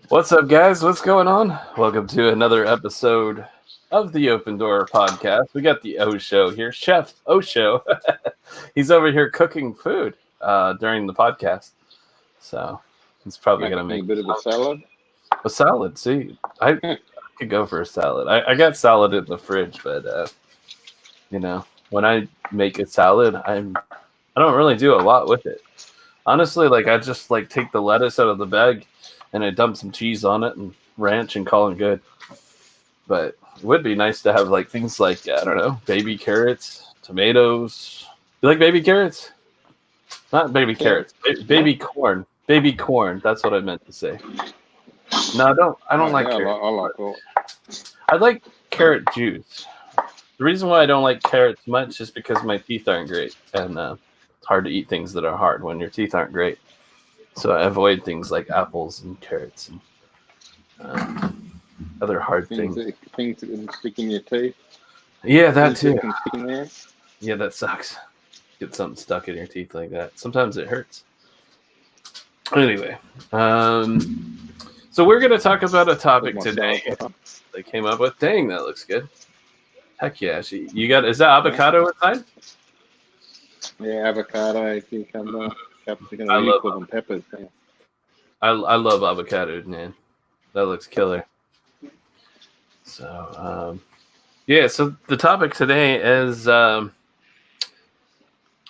What's up, guys? What's going on? Welcome to another episode of the Open Door Podcast. We got the O Show here, Chef O Show. He's over here cooking food during the podcast, so he's probably gonna make a bit of a salad. a salad. See, I could go for a salad. I got salad in the fridge, but when I make a salad, I don't really do a lot with it. Honestly, I just take the lettuce out of the bag and I dump some cheese on it and ranch and call it good. But it would be nice to have things like, I don't know, baby carrots, tomatoes. You like baby carrots? Not baby carrots, baby corn. Baby corn. That's what I meant to say. No, I don't like carrots. I like that. I like carrot juice. The reason why I don't like carrots much is because my teeth aren't great, and it's hard to eat things that are hard when your teeth aren't great. So I avoid things like apples and carrots and other hard things. Things that can stick in your teeth. Yeah, that too. That Yeah, that sucks. Get something stuck in your teeth like that. Sometimes it hurts. Anyway, so we're going to talk about a topic today they came up with. Dang, that looks good. Heck yeah. You got, is that avocado inside? Yeah, avocado, cucumber, capsicum, I love and peppers. Yeah. I love avocado, man. That looks killer. So, so the topic today is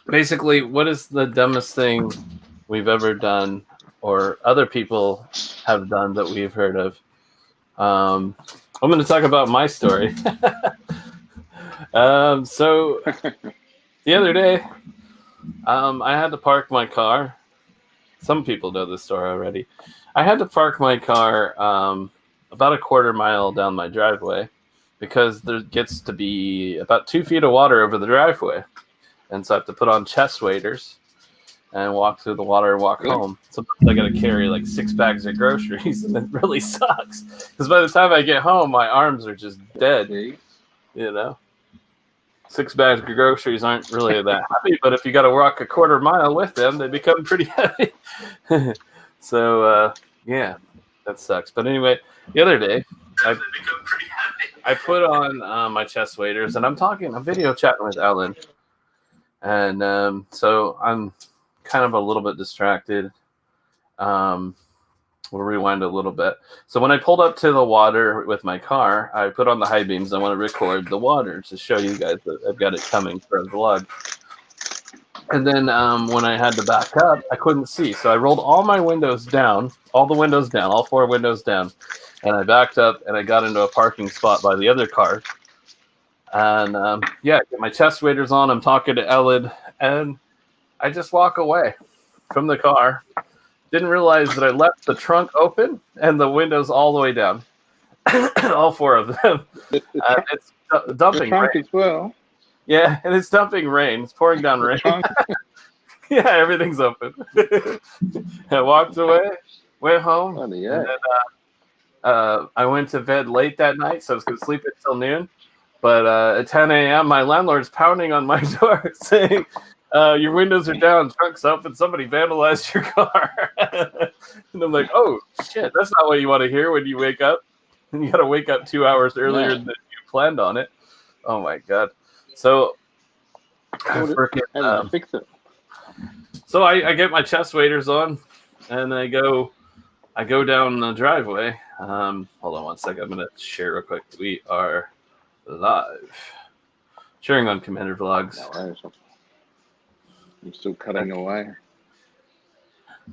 basically what is the dumbest thing we've ever done or other people have done that we've heard of. I'm going to talk about my story. So the other day, I had to park my car. Some people know this story already. I had to park my car about a quarter mile down my driveway because there gets to be about 2 feet of water over the driveway. And so I have to put on chest waders and walk through the water and walk home. Sometimes I got to carry 6 bags of groceries, and it really sucks. Because by the time I get home, my arms are just dead, 6 bags of groceries aren't really that heavy, but if you got to walk a quarter mile with them, they become pretty heavy. So, that sucks. But anyway, the other day, I put on my chest waders, and I'm video chatting with Ellen. And so I'm kind of a little bit distracted. We'll rewind a little bit. So when I pulled up to the water with my car, I put on the high beams. I want to record the water to show you guys that I've got it coming for a vlog. And then when I had to back up, I couldn't see. So I rolled all my windows down, all 4 windows down. And I backed up and I got into a parking spot by the other car. And get my chest waders on. I'm talking to Ellen. And I just walk away from the car. Didn't realize that I left the trunk open and the windows all the way down. All 4 of them. It's dumping rain. As well. Yeah, and it's dumping rain. It's pouring down rain. Yeah, everything's open. I walked away, went home. And then, I went to bed late that night, so I was going to sleep until noon. But at 10 a.m., my landlord's pounding on my door saying, your windows are down, trunk's up, and somebody vandalized your car. And I'm like, oh, shit, that's not what you want to hear when you wake up. And you got to wake up 2 hours earlier than you planned on it. Oh, my God. So, fix it. So I get my chest waders on, and I go down the driveway. Hold on one second. I'm going to share real quick. We are live. Sharing on Commander Vlogs. I'm still cutting away.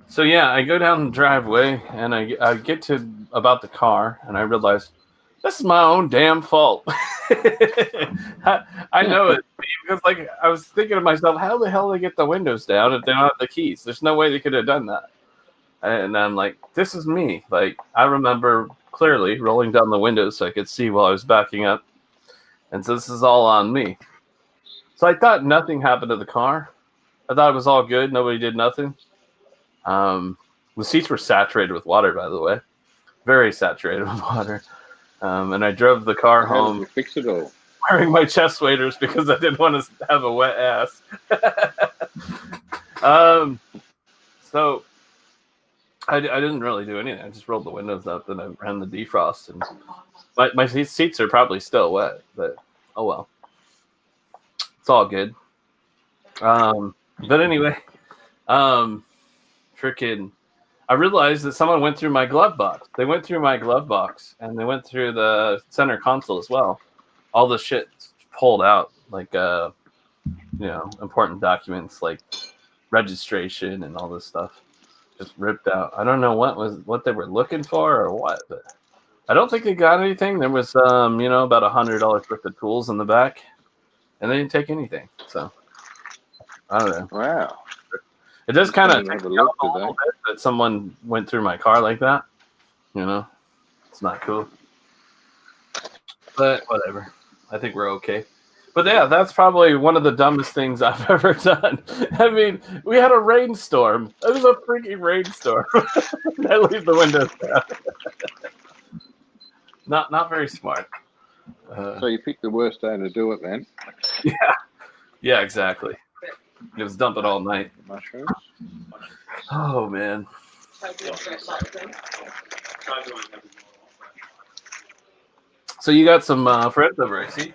So I go down the driveway and I get to about the car and I realize this is my own damn fault. I know it because I was thinking to myself, how the hell did they get the windows down if they don't have the keys? There's no way they could have done that. And I'm like, this is me. I remember clearly rolling down the windows so I could see while I was backing up. And so this is all on me. So I thought nothing happened to the car. I thought it was all good. Nobody did nothing. The seats were saturated with water, by the way. Very saturated with water. And I drove the car home. You fix it all? Wearing my chest waders because I didn't want to have a wet ass. So I didn't really do anything. I just rolled the windows up and I ran the defrost, and my seats are probably still wet, but oh well, it's all good. But anyway, freaking, I realized that someone went through my glove box. They went through my glove box and they went through the center console as well. All the shit pulled out, like important documents like registration and all this stuff. Just ripped out. I don't know what they were looking for or what, but I don't think they got anything. There was about $100 worth of tools in the back, and they didn't take anything. So I don't know. Wow. It does kind of Have a a look little today. bit that someone went through my car like that. It's not cool. But whatever. I think we're okay. But yeah, that's probably one of the dumbest things I've ever done. I mean, we had a rainstorm. It was a freaking rainstorm. I leave the windows down. Not very smart. So you picked the worst day to do it then? Yeah, exactly. It was dumping all night. Mushrooms? Oh man. So you got some friends over, I see.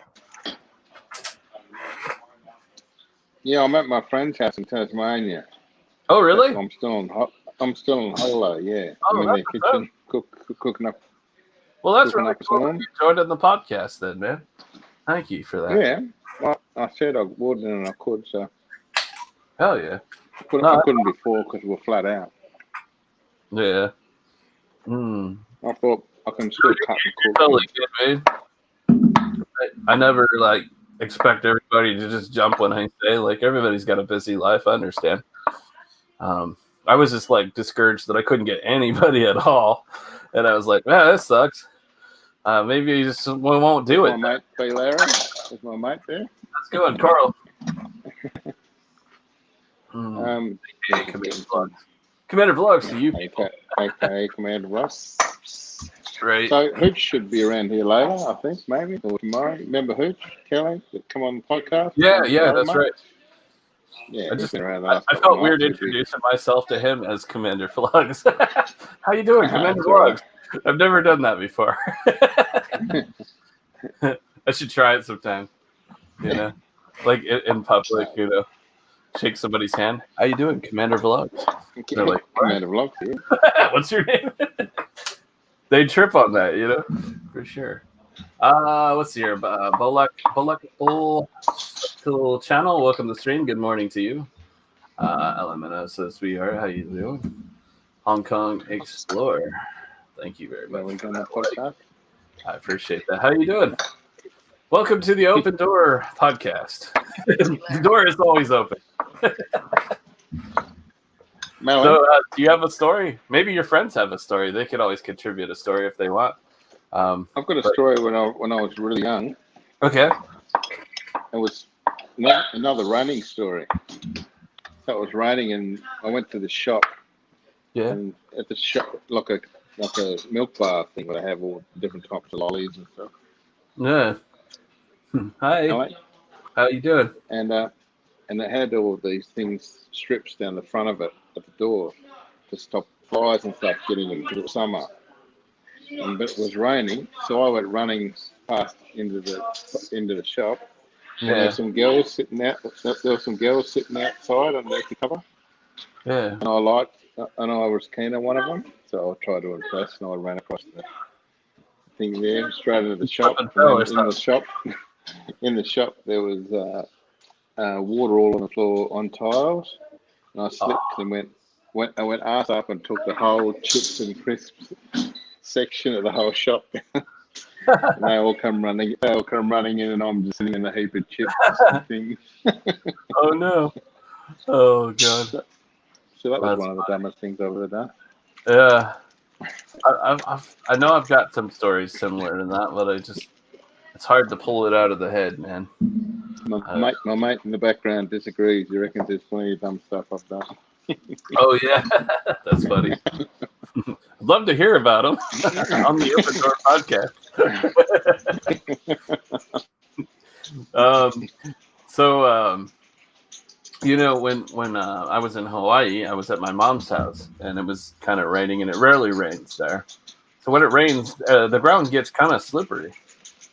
Yeah, I'm at my friend's house in Tasmania. Oh really? I'm still on holiday. Yeah, Oh, I'm in that's the kitchen cooking up. Well, that's Cooking really up a cool. storm. You joined in the podcast then, man. Thank you for that. Yeah, well, I said I would and I could, so Hell yeah. I couldn't before because we're flat out. Yeah. I thought I can still cut and cook. Totally good, man. I never expect everybody to just jump when I say, everybody's got a busy life. I understand. I was just discouraged that I couldn't get anybody at all, and I was like, man, this sucks. Maybe we won't do it. My mate, B. Larry, is my mate there. Let's go on, Carl. Yeah, Commander Vlogs to you. AKA Commander Ross. Right. So Hooch should be around here later, I think, maybe, or tomorrow. Remember Hooch, Kelly, that come on the podcast? Yeah, that's right. Yeah, I just been around the I last couple felt of weird months. introducing myself to him as Commander Vlogs. How you doing, Commander That's all right. Vlogs? I've never done that before. I should try it sometime. Like in public, shake somebody's hand. How you doing, Commander Vlogs? They're like, Commander Vlogs here. what's your name? They trip on that, for sure. What's here? Bullock Bull channel. Welcome to the stream. Good morning to you. LMNO says we are. How you doing? Hong Kong Explorer. Thank you very much. Well, on the podcast. I appreciate that. How you doing? Welcome to the Open Door podcast. The door is always open. Melon, So, do you have a story? Maybe your friends have a story. They could always contribute a story if they want. I've got a story when I was really young. Okay. It was another running story. So it was raining, and I went to the shop. Yeah. And at the shop, like a milk bar thing where they have all different types of lollies and stuff. Yeah. Hi. Right? How you doing? And it had all these strips down the front of it at the door to stop flies and stuff getting into the summer. But it was raining, so I went running past into the shop. And there were some girls sitting out. There were some girls sitting outside underneath the cover. Yeah. And I was keen on one of them, so I tried to impress, and I ran across the thing there, straight into the shop. And in the shop, there was water all on the floor on tiles, and I slipped and I went ass up and took the whole chips and crisps section of the whole shop. And they all come running in, and I'm just sitting in a heap of chips and things. Oh no! Oh god! So that was one of the dumbest things I've ever done. Yeah, I know I've got some stories similar to that, but it's hard to pull it out of the head, man. My mate in the background disagrees. He reckons there's plenty of dumb stuff I've done. Oh yeah, that's funny. I'd love to hear about them on the Open Door podcast. You know, when I was in Hawaii, I was at my mom's house, and it was kind of raining, and it rarely rains there. So when it rains, the ground gets kind of slippery.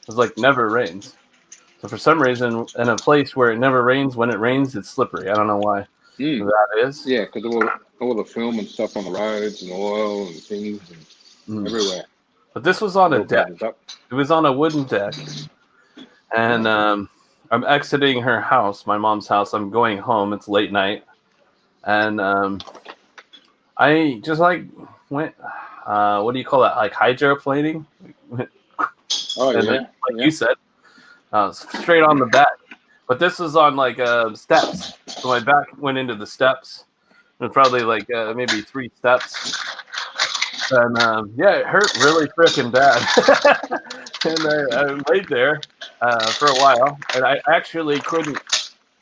It's like never rains. So for some reason, in a place where it never rains, when it rains, it's slippery. I don't know why that is. Yeah, because all the film and stuff on the roads and oil and things and everywhere. But this was on a deck. It was on a wooden deck. And I'm exiting her house, my mom's house. I'm going home. It's late night. And I just like went, what do you call that? Like hydroplaning? Oh, and yeah. Then, like you said, straight on the back. But this was on like steps. So my back went into the steps. And probably like maybe 3 steps. And yeah, it hurt really freaking bad. And I laid there for a while, and I actually couldn't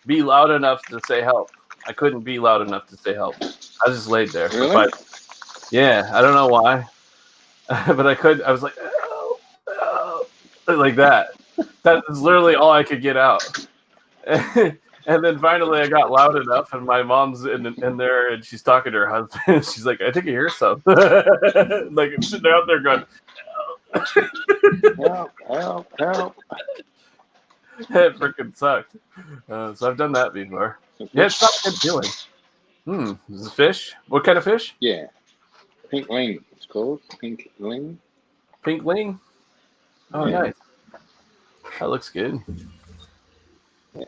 be loud enough to say help. I couldn't be loud enough to say help. I just laid there. Really? Yeah, I don't know why, but I could. I was like, oh, oh, like that. That is literally all I could get out. And then finally, I got loud enough, and my mom's in there, and she's talking to her husband. She's like, "I think I hear something." Like I'm sitting out there going, help. It freaking sucked. So I've done that before. Yeah, it's not a good feeling. Is this fish? What kind of fish? Yeah. Pink ling, it's called. Pink ling. Pink ling? Oh, yeah. Nice. That looks good. Yeah.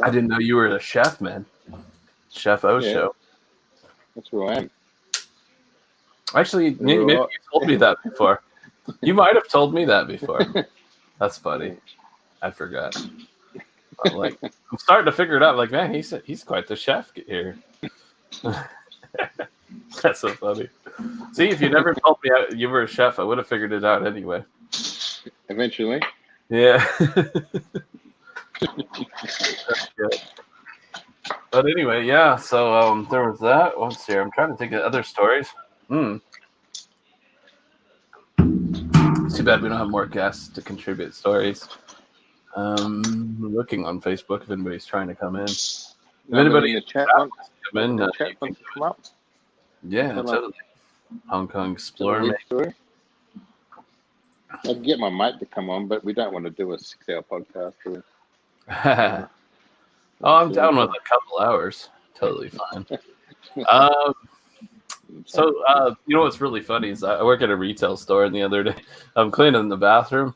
I didn't know you were a chef, man. Chef Osho. That's who I am. Actually, maybe you told me that before. You might have told me that before. That's funny. I forgot. I'm starting to figure it out. Like, man, he's quite the chef here. That's so funny. See, if you never told me you were a chef, I would have figured it out anyway. Eventually. Yeah. That's good. But anyway, yeah. So there was that. Let's see. I'm trying to think of other stories. It's too bad we don't have more guests to contribute stories. Looking on Facebook if anybody's trying to come in. If anybody in the chat wants to come up. Yeah, totally. Hong Kong Explorer. I can get my mate to come on, but we don't want to do a 6-hour podcast. Oh, I'm down with a couple hours. Totally fine. So, you know what's really funny is I work at a retail store, and the other day I'm cleaning the bathroom,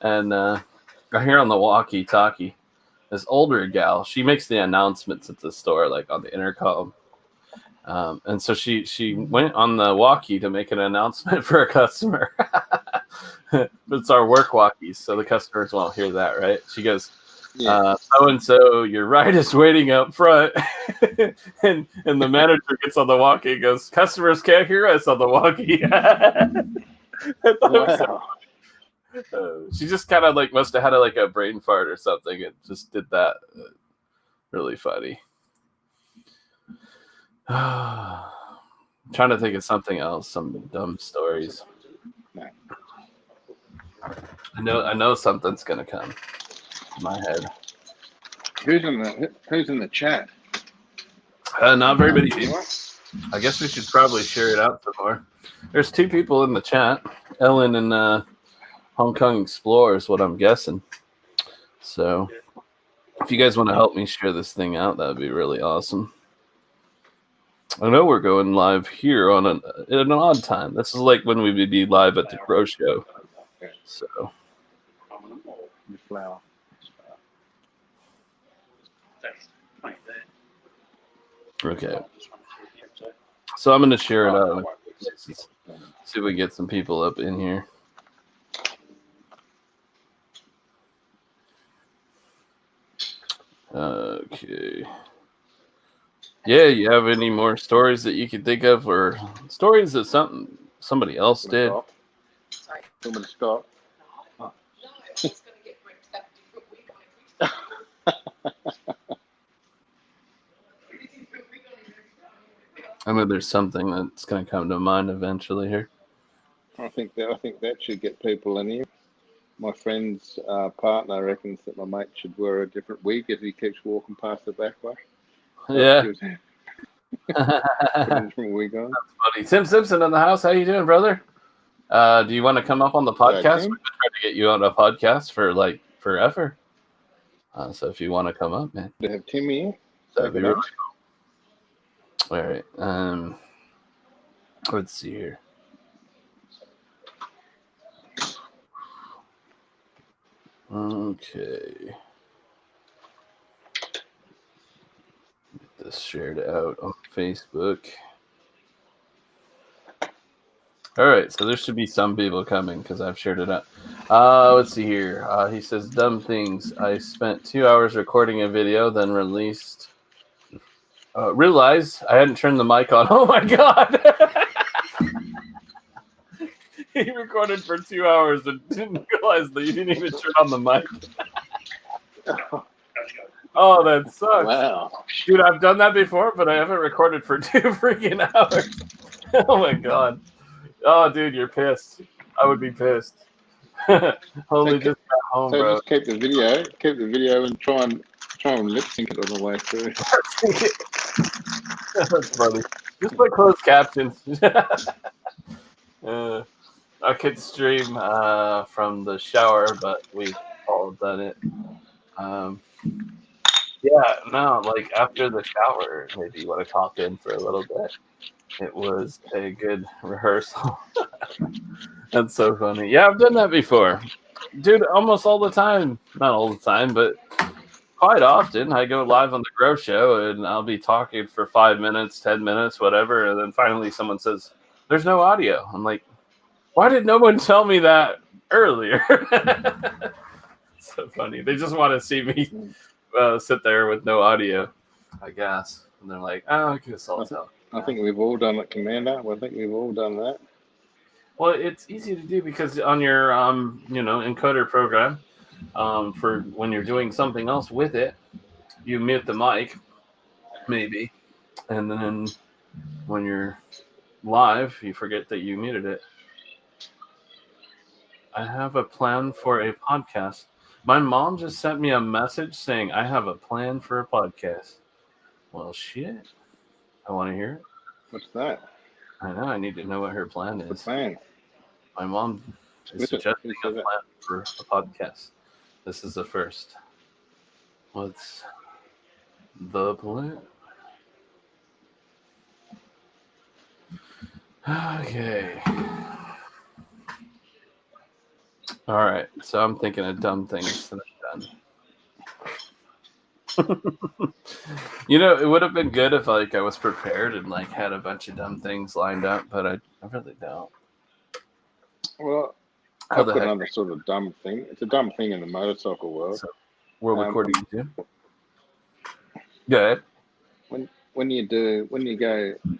and I hear on the walkie-talkie this older gal. She makes the announcements at the store, like on the intercom. And so she went on the walkie to make an announcement for a customer. It's our work walkies, so the customers won't hear that, right? She goes, so-and-so, your ride is waiting up front. and the manager gets on the walkie and goes, customers can't hear us on the walkie. She just kind of like must have had a brain fart or something and just did that. Really funny. Trying to think of something else, some dumb stories. I know something's gonna come in my head. Who's in the chat? Not very many people. I guess we should probably share it out some more. There's 2 people in the chat, Ellen and Hong Kong Explorer is what I'm guessing. So if you guys want to help me share this thing out, that would be really awesome. I know we're going live here on an odd time. This is like when we would be live at the Crow Show. So. Okay. So I'm going to share it out. See if we get some people up in here. Okay. Yeah, you have any more stories that you can think of, or stories that somebody else did? Somebody stop. No, it's going to get ripped up. I mean, there's something that's going to come to mind eventually here. I think that should get people in here. my friend's partner reckons that my mate should wear a different wig if he keeps walking past the back way. Yeah. Put a different wig on. Buddy. Tim Simpson in the house. How you doing, brother? Do you want to come up on the podcast? Tim? We've been trying to get you on a podcast for like forever. So if you want to come up, man, To have Tim here. that'd be really cool. All right. Let's see here. Okay. Get this shared out on Facebook. All right, so there should be some people coming because I've shared it out. Let's see here. He says, dumb things. I spent 2 hours recording a video, then realized I hadn't turned the mic on. Oh my God. He recorded for 2 hours and didn't realize that you didn't even turn on the mic. Oh, that sucks. Wow. Dude, I've done that before, but I haven't recorded for 2 freaking hours. Oh my God. Oh, dude, you're pissed. I would be pissed. Only just got home, So bro. just keep the video, and try and lip sync it on the way through. That's funny. Just put closed captions. I could stream from the shower, but we've all done it. Yeah, no, like after the shower, maybe you want to talk in for a little bit. It was a good rehearsal. That's so funny. Yeah, I've done that before. Dude, almost all the time. Not all the time, but quite often. I go live on the Grow Show and I'll be talking for 5 minutes, 10 minutes, whatever. And then finally someone says, there's no audio. I'm like, why did no one tell me that earlier? So funny. They just want to see me sit there with no audio, I guess. And they're like, oh, I guess I'll tell. I think we've all done it, Commander. I think we've all done that. Well, it's easy to do because on your encoder program, for when you're doing something else with it, you mute the mic, maybe, and then when you're live, you forget that you muted it. I have a plan for a podcast. My mom just sent me a message saying I have a plan for a podcast. Well, shit. I want to hear it. What's that? I know. I need to know what her plan The is. plan. My mom is suggesting a plan for a podcast. This is the first. What's the plan? Okay. All right. So I'm thinking of dumb things that I've done. It would have been good if I was prepared and had a bunch of dumb things lined up, but I really don't. Well, How I've the got heck? another sort of dumb thing. It's a dumb thing in the motorcycle world. So we're recording too. Go ahead. When you go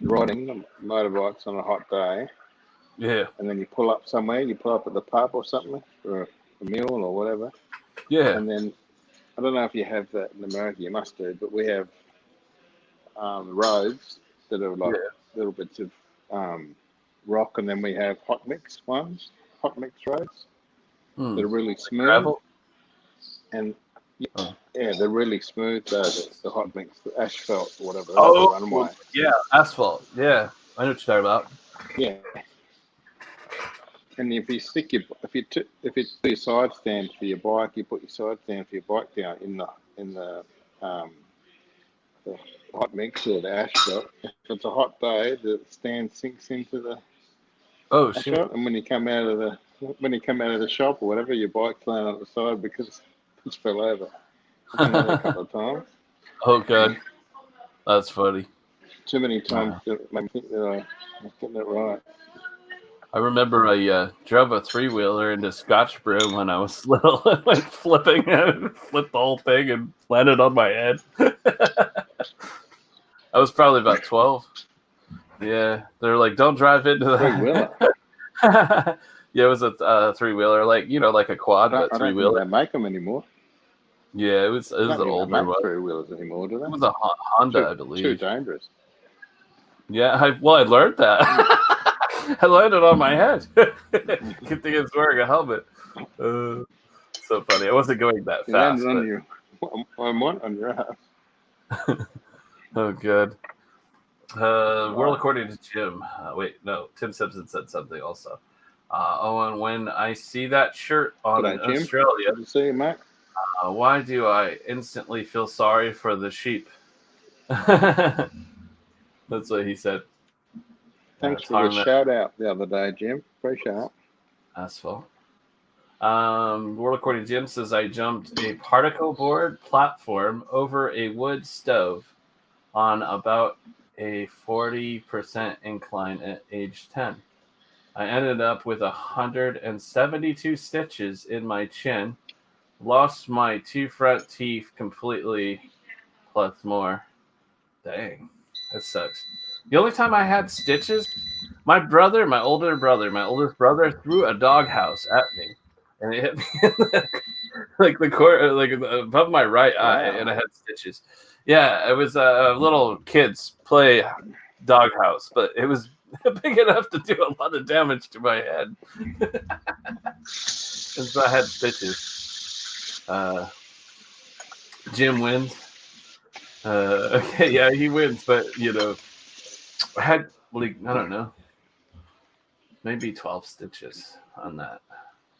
riding motorbikes on a hot day, Yeah. and then you pull up somewhere, you pull up at the pub or something for a meal or whatever, Yeah. and then I don't know if you have that in America. You must do, but we have roads that are like little bits of rock, and then we have hot mix roads that are really smooth. Gravel? And Oh. yeah, they're really smooth. The hot mix, the asphalt or whatever. Oh, the runway. yeah, asphalt. Yeah, I know what you're talking about. Yeah. And if you do your side stand for your bike, you put your side stand for your bike down in the hot mix or the asphalt. If it's a hot day, the stand sinks into the Oh shit! asphalt, and when you come out of the shop or whatever, your bike's laying on the side because it's fell over. I've done that a couple of times. Oh god, that's funny. Too many times to make me think that I'm getting it right. I remember I drove a 3-wheeler into Scotchboro when I was little and went flipping and flipped the whole thing and landed on my head. I was probably about 12. Yeah, they're like, don't drive into the 3-wheeler. Yeah, it was a 3-wheeler, like a quad, but I don't think 3-wheeler. they make them anymore. Yeah, it was I don't an think they older make one. 3-wheelers anymore, do they? It was a Honda, I Too believe. dangerous. Yeah, I learned that. I landed on my head. Good thing I was wearing a helmet. So funny. I wasn't going that He fast. landed on you. On your ass. Oh, good. World according to Jim. Wait, no. Tim Simpson said something also. Owen, when I see that shirt on in Jim. Australia, Good to see you, mate. why do I instantly feel sorry for the sheep? That's what he said. Thanks for the shout out the other day, Jim. Appreciate it. Asphalt. World according to Jim says I jumped a particle board platform over a wood stove on about a 40% incline at age 10. I ended up with 172 stitches in my chin, lost my 2 front teeth completely, plus more. Dang, that sucks. The only time I had stitches, my oldest brother, threw a doghouse at me, and it hit me in the corner, like above my right eye, and I had stitches. Yeah, it was a little kids play doghouse, but it was big enough to do a lot of damage to my head. And so I had stitches. Jim wins. Okay, yeah, he wins, but I had I don't know, maybe 12 stitches on that.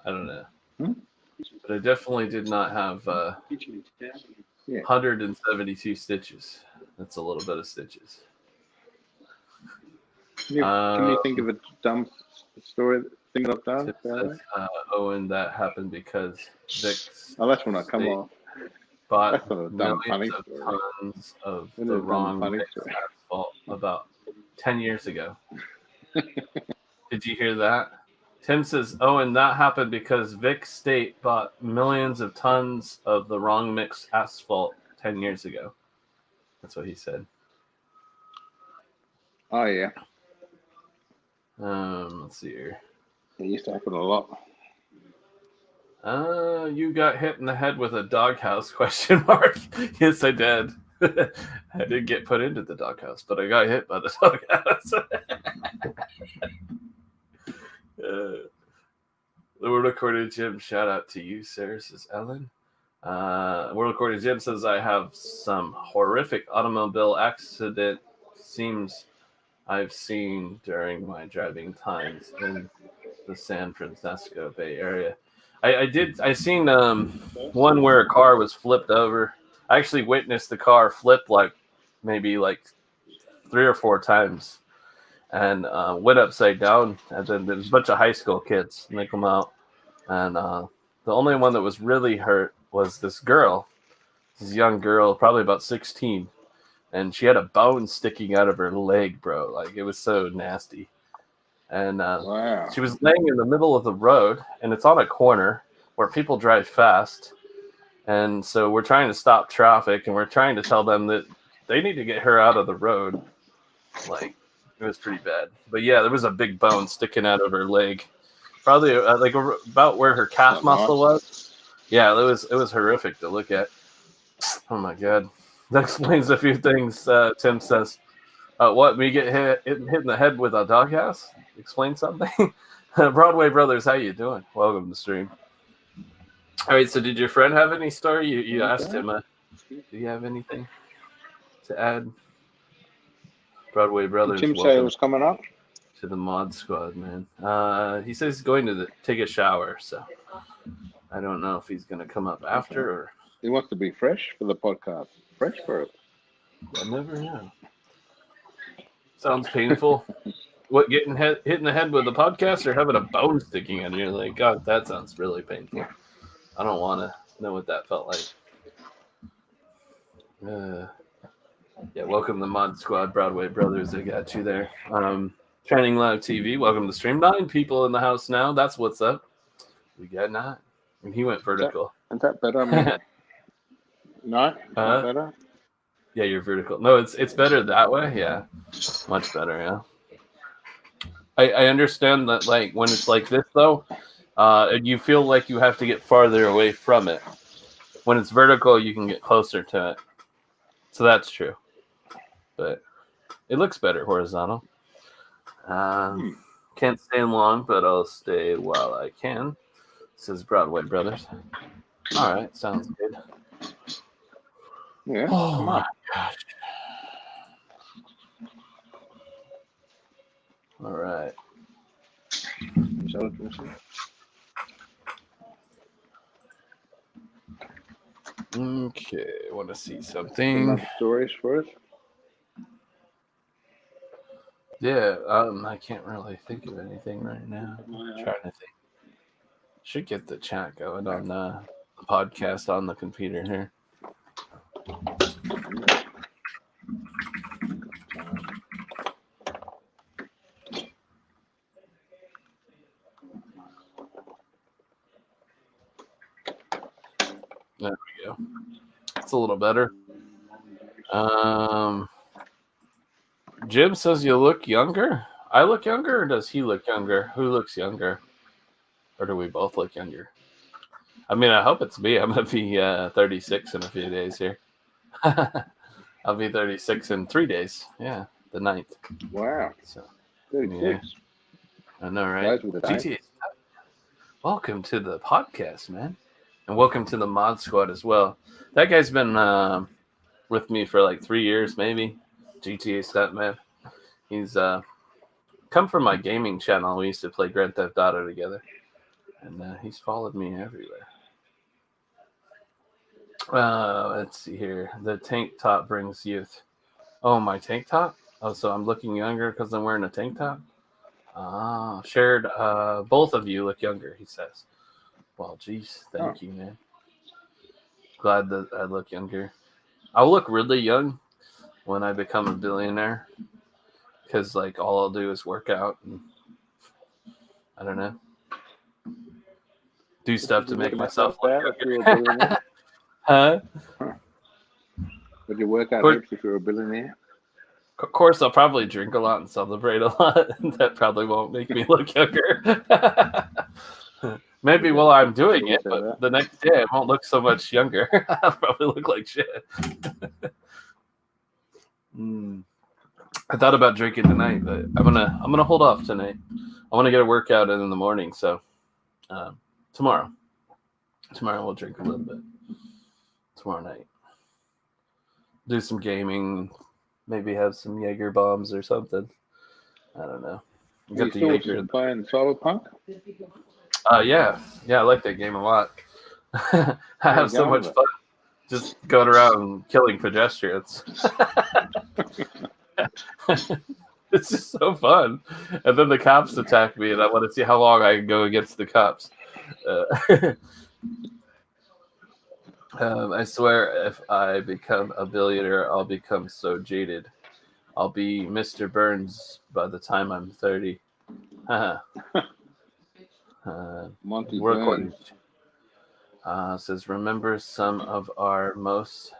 I don't know, but I definitely did not have 172 stitches. That's a little bit of stitches. Can you think of a dumb story, thing I've done? Owen, that happened because Vic's that's when I come off. bought That's not a dumb millions of story. tons of the wrong mix asphalt about 10 years ago. Did you hear that? Tim says, Owen, that happened because Vic State bought millions of tons of the wrong mix asphalt 10 years ago. That's what he said. Oh, yeah. Let's see here. It used to happen a lot. You got hit in the head with a doghouse, ? Yes, I did. I did get put into the doghouse, but I got hit by the doghouse. The World According to Jim, shout out to you, sir, says Ellen. World According to Jim says I have some horrific automobile accident seems I've seen during my driving times in the San Francisco Bay Area. I seen one where a car was flipped over. I actually witnessed the car flip maybe 3 or 4 times and went upside down. And then there was a bunch of high school kids, and they come out. And the only one that was really hurt was this young girl, probably about 16. And she had a bone sticking out of her leg, bro. It was so nasty. And wow. She was laying in the middle of the road, and it's on a corner where people drive fast. And so we're trying to stop traffic, and we're trying to tell them that they need to get her out of the road. It was pretty bad. But yeah, there was a big bone sticking out of her leg, probably about where her calf muscle was. Yeah, it was horrific to look at. Oh my god, that explains a few things. Tim says, "What? Me get hit in the head with a doghouse? Explain something." Broadway Brothers, how you doing? Welcome to the stream. All right, so did your friend have any story? You asked him. Do you have anything to add? Broadway Brothers. Did Tim say it was coming up? To the mod squad, man. He says he's going to take a shower, so I don't know if he's going to come up after or. He wants to be fresh for the podcast. Fresh for it. I never know. Sounds painful. What, getting hit in the head with a podcast or having a bone sticking out of your leg? God, that sounds really painful. I don't want to know what that felt like. Yeah, welcome to Mod Squad, Broadway Brothers. I got you there. Training Live TV, welcome to the stream. 9 people in the house now. That's what's up. We got 9. And he went vertical. Is that better? No? Better? Yeah, you're vertical. No, it's better that way. Yeah, much better. Yeah. I understand that, when it's like this though, you feel like you have to get farther away from it. When it's vertical, you can get closer to it. So that's true. But it looks better horizontal. Can't stay long, but I'll stay while I can. Says Broadway Brothers. All right, sounds good. Yeah. Oh come my on. gosh. All right. Okay, I want to see something. Some other stories for us? Yeah, I can't really think of anything right now. I'm trying to think. Should get the chat going on the podcast on the computer here. There we go. It's a little better. Jim says you look younger. I look younger, or does he look younger? Who looks younger? Or do we both look younger? I mean, I hope it's me. I'm going to be 36 in a few days here. I'll be 36 in 3 days. Yeah, the 9th. Wow. So, 36. yeah. I know, right? Goes with the GTA. Welcome to the podcast, man. And welcome to the mod squad as well. That guy's been with me for like 3 years, maybe. GTA Stuntman. He's come from my gaming channel. We used to play Grand Theft Auto together. And he's followed me everywhere. Let's see here. The tank top brings youth. Oh, my tank top? Oh, so I'm looking younger because I'm wearing a tank top? Ah, shared. Both of you look younger, he says. Well, geez, thank you, man. Glad that I look younger. I'll look really young when I become a billionaire because, like, all I'll do is work out and I don't know, do stuff to make myself look younger. Huh? Would you work out heaps if you're a billionaire? Of course, I'll probably drink a lot and celebrate a lot. That probably won't make me look younger. Maybe while I'm doing it, but the next day I won't look so much younger. I'll probably look like shit. I thought about drinking tonight, but I'm gonna hold off tonight. I want to get a workout in the morning, so tomorrow we'll drink a little bit. Tomorrow night, do some gaming, maybe have some Jaeger bombs or something. I don't know. Got the Jaeger playing Cyberpunk. Yeah, I like that game a lot. I have so much fun just going around killing pedestrians. It's just so fun. And then the cops attack me, and I want to see how long I can go against the cops. I swear, if I become a billionaire, I'll become so jaded. I'll be Mr. Burns by the time I'm 30. Monty Burns says, remember some of our most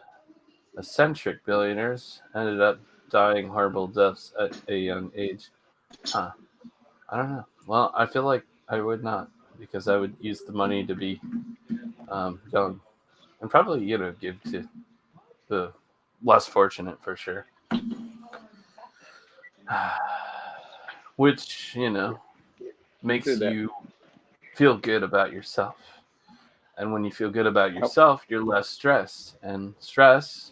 eccentric billionaires ended up dying horrible deaths at a young age. I don't know. Well, I feel like I would not, because I would use the money to be young. And probably, give to the less fortunate for sure. Which, makes you feel good about yourself. And when you feel good about yourself, you're less stressed. And stress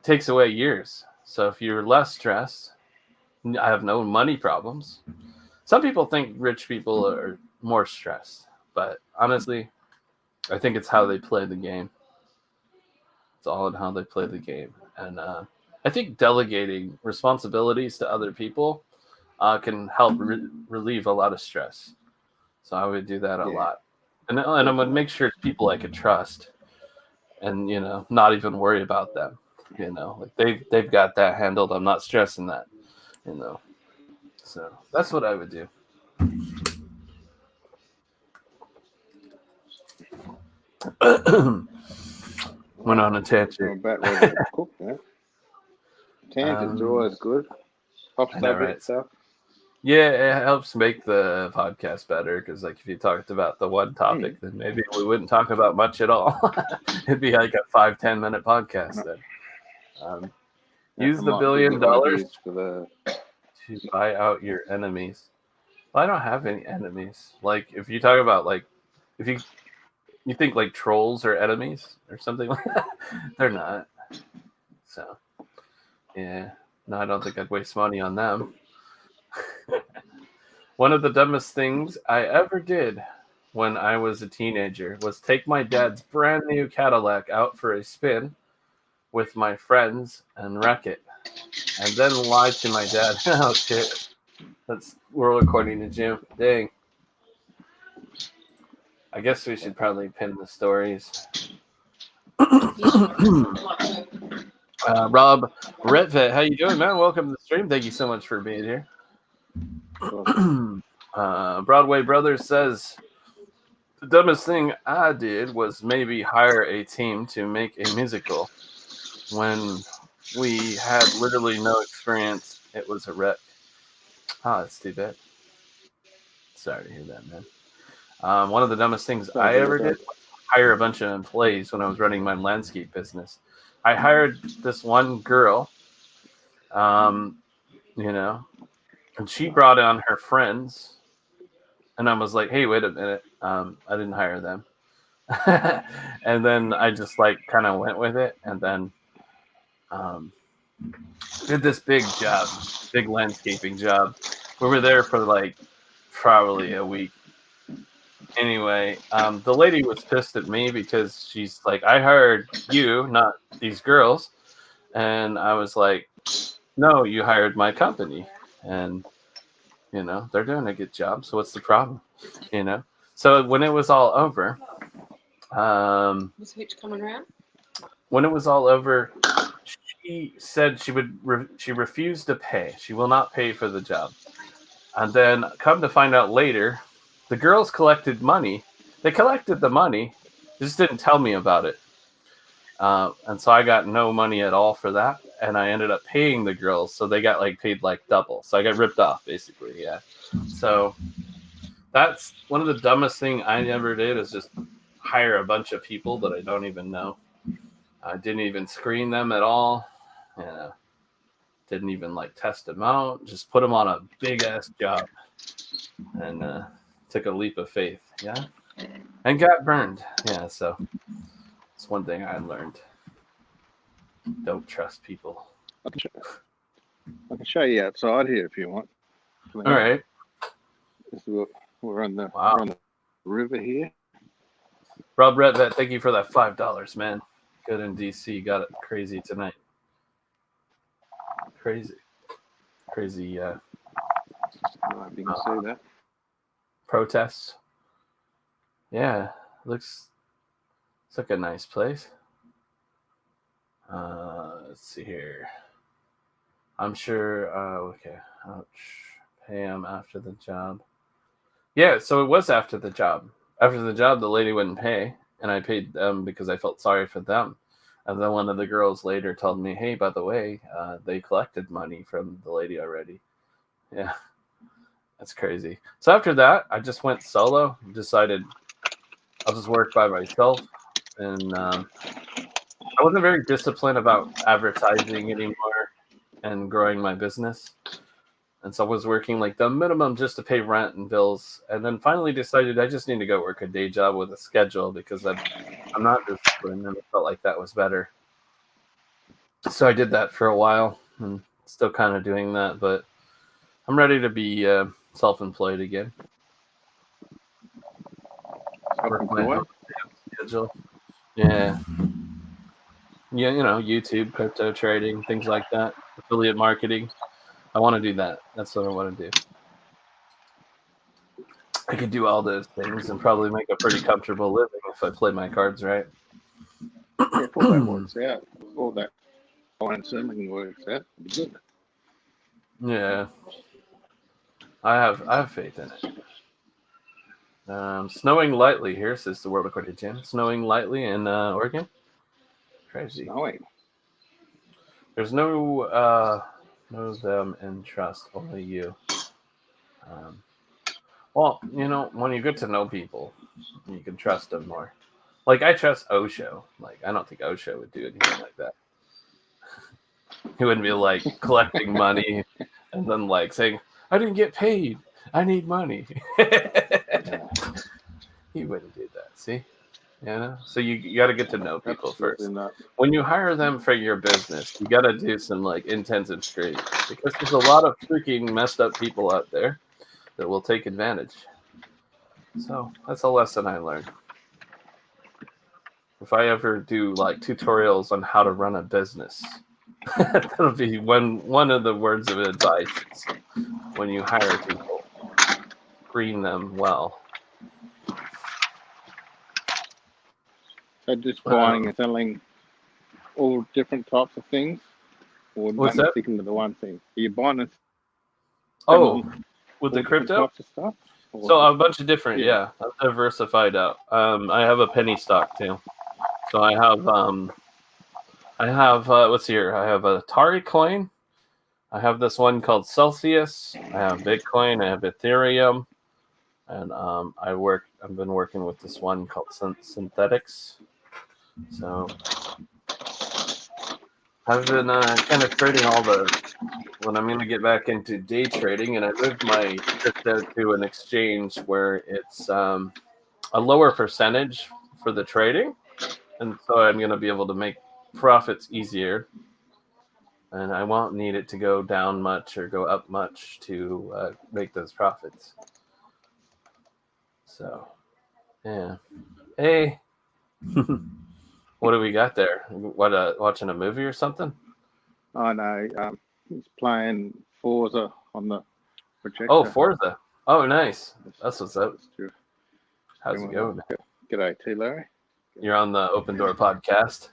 takes away years. So if you're less stressed, I have no money problems. Some people think rich people are more stressed. But honestly, I think it's how they play the game. It's all in how they play the game. And I think delegating responsibilities to other people can help relieve a lot of stress. So I would do that a lot. And I would make sure it's people I could trust and, not even worry about them. Like they've got that handled. I'm not stressing that, So that's what I would do. Went on a tangent. Tangents are always good. Stuff. Yeah, it helps make the podcast better because, like, if you talked about the one topic, then maybe we wouldn't talk about much at all. It'd be like a 5-10 minute podcast then. Use the $1 billion to buy out your enemies. Well, I don't have any enemies. Like, if you talk about, like, if you think, like, trolls are enemies or something like that, they're not. So, yeah. No, I don't think I'd waste money on them. One of the dumbest things I ever did when I was a teenager was take my dad's brand new Cadillac out for a spin with my friends and wreck it. And then lie to my dad. Oh, shit. We're recording the gym. Dang. I guess we should probably pin the stories. Rob Retvet, how you doing, man? Welcome to the stream. Thank you so much for being here. Broadway Brothers says, the dumbest thing I did was maybe hire a team to make a musical. When we had literally no experience, it was a wreck. Ah, that's too bad. Sorry to hear that, man. One of the dumbest things I ever did was hire a bunch of employees when I was running my landscape business. I hired this one girl, you know, and she brought on her friends. And I was like, hey, wait a minute. I didn't hire them. And then I just like kind of went with it. And then did this big landscaping job. We were there for like probably a week. Anyway, the lady was pissed at me because she's like, I hired you, not these girls. And I was like, no, you hired my company. And, you know, they're doing a good job. So what's the problem? You know? So when it was all over, Was Hitch coming around? when it was all over, she said she refused to pay. She will not pay for the job. And then come to find out later, the girls collected money. They collected the money, just didn't tell me about it. And so I got no money at all for that. And I ended up paying the girls. So they got like paid like double. So I got ripped off basically. Yeah. So that's one of the dumbest thing I ever did is just hire a bunch of people that I don't even know. I didn't even screen them at all. Yeah. Didn't even like test them out. Just put them on a big ass job. And took a leap of faith. Yeah. And got burned. Yeah. So it's one thing I learned. Don't trust people. I can show you outside here if you want. All right. We're on the river here. Rob Redvet, thank you for that $5, man. Good in DC. Got it crazy tonight. Crazy. I don't know if you can see that. Protests. Yeah. Looks like a nice place. Let's see here. I'm sure. Okay. Ouch. Pay him after the job. Yeah, so it was after the job. After the job, the lady wouldn't pay, and I paid them because I felt sorry for them. And then one of the girls later told me, hey, by the way, they collected money from the lady already. Yeah, that's crazy. So after that, I just went solo, decided I'll just work by myself. And I wasn't very disciplined about advertising anymore and growing my business. And so I was working like the minimum just to pay rent and bills. And then finally decided I just need to go work a day job with a schedule because I'm not disciplined and I felt like that was better. So I did that for a while and still kind of doing that, but I'm ready to be self-employed again. Work my own schedule. Yeah. Yeah, you know, YouTube, crypto trading, things like that, affiliate marketing. I want to do that. That's what I want to do. I could do all those things and probably make a pretty comfortable living if I play my cards right. Yeah, all that works out. All that financing works out. It'll be good. Yeah. I have faith in it. Snowing lightly here, says the World According to Jim. Snowing lightly in Oregon. Crazy. Snowing. There's no them and trust, only you. Well, you know, when you get to know people, you can trust them more. Like, I trust Osho. Like, I don't think Osho would do anything like that. He wouldn't be, like, collecting money and then, like, saying, I didn't get paid. I need money. He wouldn't do that. See, So you got to get to know people Absolutely first. not. When you hire them for your business, you got to do some like intensive screening because there's a lot of freaking messed up people out there that will take advantage. So that's a lesson I learned. If I ever do like tutorials on how to run a business, that'll be one of the words of advice. When you hire people, screen them well. So just buying and selling all different types of things, or What's not that? sticking to the one thing? Are you buying and With the all different crypto? types of stuff? Or So a bunch of different, Yeah. I'm diversified out. I have a penny stock too. So I have what's here? I have a Atari coin. I have this one called Celsius. I have Bitcoin. I have Ethereum, and I've been working with this one called Synthetics. So I've been kind of trading all the. When I'm going to get back into day trading, and I moved my crypto to an exchange where it's a lower percentage for the trading, and so I'm going to be able to make profits easier. And I won't need it to go down much or go up much to make those profits. So, yeah. Hey, what do we got there? What, watching a movie or something? Oh no, he's playing Forza on the projector. Oh, Forza. Oh, nice. That's what's up. How's it going? G'day, T. Larry. You're on the Open Door podcast.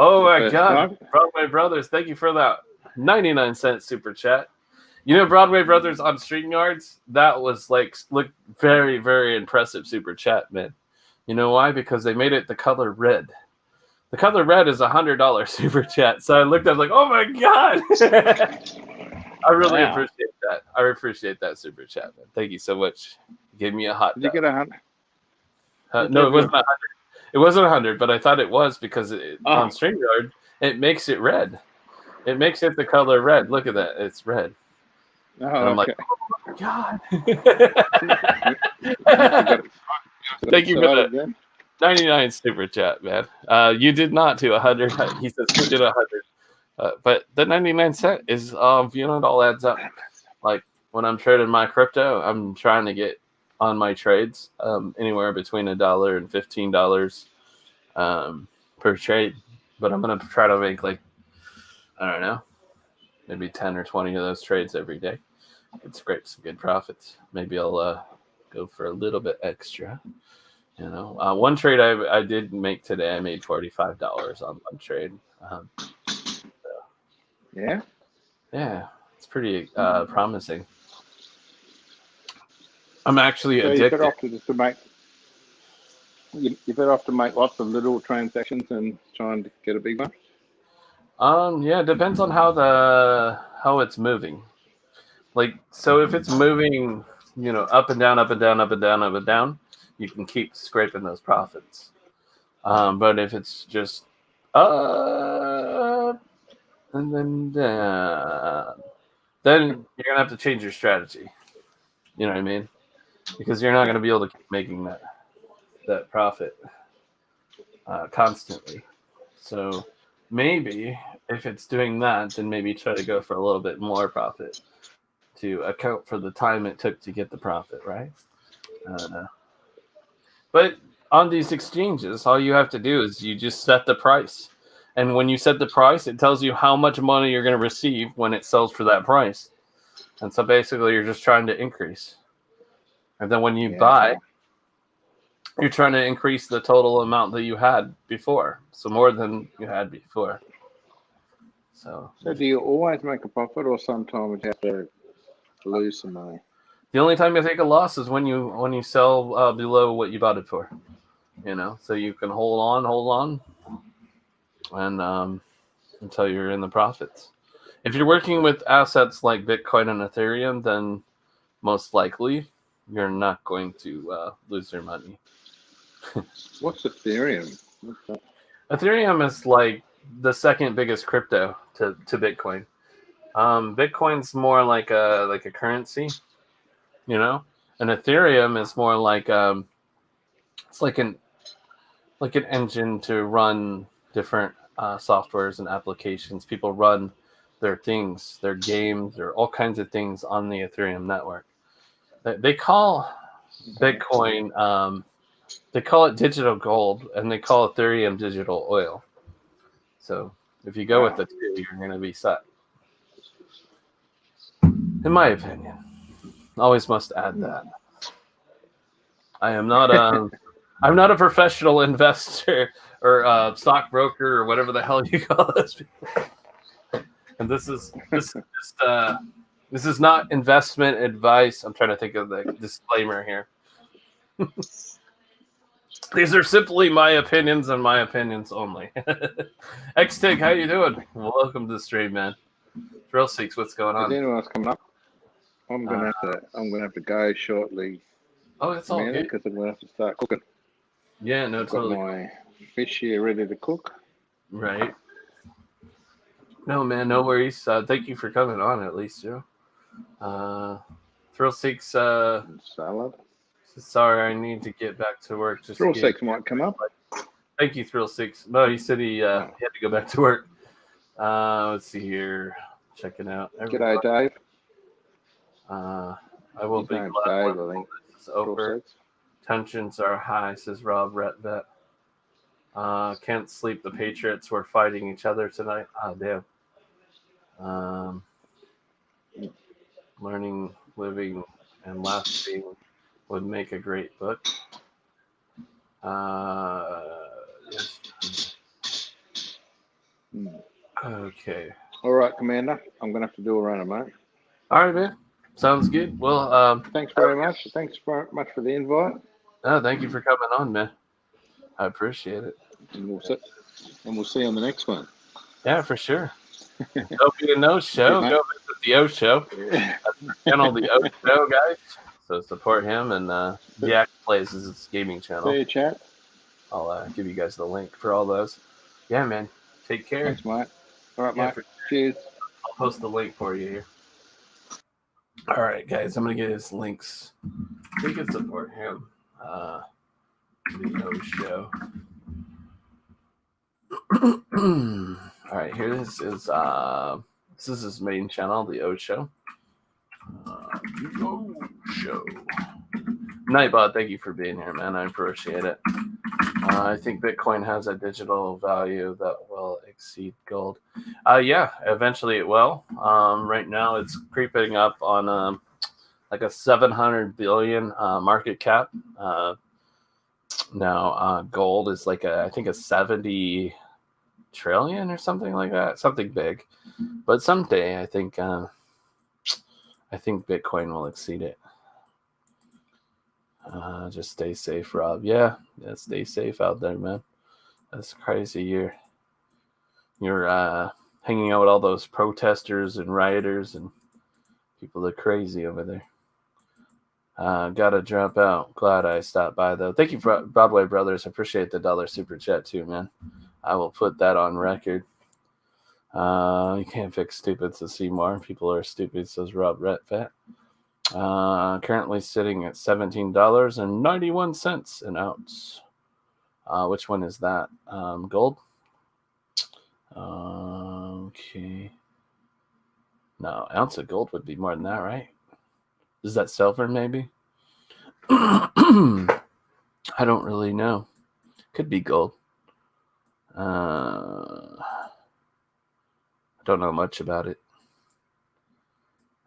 Oh my God, Broadway Brothers! Thank you for that 99-cent super chat. You know, Broadway Brothers on StreamYards, that was look very, very impressive super chat, man. You know why? Because they made it the color red. The color red is $100 super chat. So I looked up like, oh my God. I really appreciate that. I appreciate that super chat, man. Thank you so much. You gave me a hot. Did you get 100? No, it wasn't 100. It wasn't 100, but I thought it was because on StreamYard, it makes it red. It makes it the color red. Look at that. It's red. Oh, and I'm okay. like, oh my God. Thank you for that. Then. 99 super chat, man. You did not to 100. He says he did 100. But the 99 cent is, it all adds up. Like when I'm trading my crypto, I'm trying to get on my trades anywhere between $1 and $15 per trade. But I'm going to try to make I don't know, maybe 10 or 20 of those trades every day. Could scrape some good profits. Maybe I'll go for a little bit extra. One trade I did make today, I made $45 on one trade. Yeah, it's pretty promising. I'm actually addicted. You're better off to make lots of little transactions and trying to get a big one. Yeah, it depends on how it's moving. So if it's moving, up and down, up and down, up and down, up and down, you can keep scraping those profits. But if it's just up and then down, then you're gonna have to change your strategy. You know what I mean? Because you're not gonna be able to keep making that profit constantly. So maybe if it's doing that, then maybe try to go for a little bit more profit to account for the time it took to get the profit, right? I don't know. But on these exchanges, all you have to do is you just set the price. And when you set the price, it tells you how much money you're going to receive when it sells for that price. And so basically, you're just trying to increase. And then when you buy, you're trying to increase the total amount that you had before. So more than you had before. So do you always make a profit, or sometimes you have to lose some money? The only time you take a loss is when you sell below what you bought it for. So you can hold on, and until you're in the profits. If you're working with assets like Bitcoin and Ethereum, then most likely you're not going to lose your money. What's Ethereum? Ethereum is like the second biggest crypto to Bitcoin. Bitcoin's more like a currency, you know, and Ethereum is more like it's like an engine to run different softwares and applications. People run their things, their games, or all kinds of things on the Ethereum network. They call Bitcoin, they call it digital gold, and they call Ethereum digital oil. So if you go with the two, you're going to be set. In my opinion, always must add that. I am not I'm not a professional investor or stockbroker or whatever the hell you call this. And this is not investment advice. I'm trying to think of the disclaimer here. These are simply my opinions and my opinions only. Xtig, how you doing? Welcome to the stream, man. Thrill Seeks, what's going on? Is anyone else coming up? I'm gonna have to go shortly. Oh, it's all good because I'm gonna have to start cooking. Yeah, no, totally. Got my fish here ready to cook. Right. No, man, no worries. Thank you for coming on, at least, Joe. Thrill Seeks. Salad. Sorry, I need to get back to work. Thrill Seeks might come up. Thank you, Thrill Seeks. No, he said he had to go back to work. Let's see here. Checking out. G'day, Dave. I will be glad Dave, when I think. this is over. Tensions are high, says Rob Retvet. Can't sleep. The Patriots were fighting each other tonight. Oh, damn. Learning, Living, and Laughing would make a great book. Yes. Okay. All right, Commander. I'm going to have to do a runner, mate. All right, man. Sounds good. Well, thanks very much. Thanks very much for the invite. Thank you for coming on, man. I appreciate it. And we'll see you on the next one. Yeah, for sure. Don't be a no show. Go visit the O Show. That's the channel, the O Show, guys. So support him, and Jack Plays is his gaming channel. See you, chat. I'll give you guys the link for all those. Yeah, man. Take care. Thanks, mate. All right, mate. Cheers. I'll post the link for you here. All right, guys. I'm gonna get his links. We can support him. The O Show. All right, here this is his main channel, the O Show. O Show. Nightbot, thank you for being here, man. I appreciate it. I think Bitcoin has a digital value that will exceed gold. Yeah, eventually it will. Right now it's creeping up on like a 700 billion market cap. Now gold is like I think a 70 trillion or something like that, something big. But someday I think Bitcoin will exceed it. Just stay safe, Rob. Yeah, stay safe out there, man. That's crazy. You're hanging out with all those protesters and rioters, and people are crazy over there. Gotta jump out. Glad I stopped by, though. Thank you, Broadway Brothers. I appreciate the $1 super chat, too, man. I will put that on record. You can't fix stupid, so Seymour. People are stupid, says Rob Retfat. Currently sitting at $17.91 an ounce. Which one is that? Gold? Okay. No, ounce of gold would be more than that, right? Is that silver, maybe? I don't really know. Could be gold. I don't know much about it.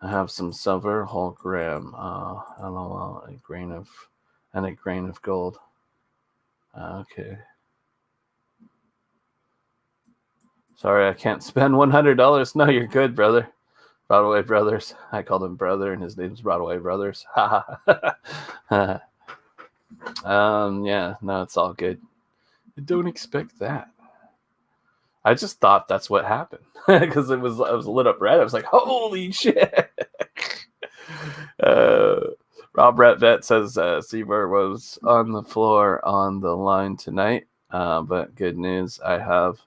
I have some silver, whole gram, LOL, a grain of gold. Okay. Sorry, I can't spend $100. No, you're good, brother. Broadway Brothers. I called him brother, and his name's Broadway Brothers. Yeah, no, it's all good. I don't expect that. I just thought that's what happened because I was lit up red. I was like, holy shit. Rob Retvet says Seymour was on the floor on the line tonight. But good news, I have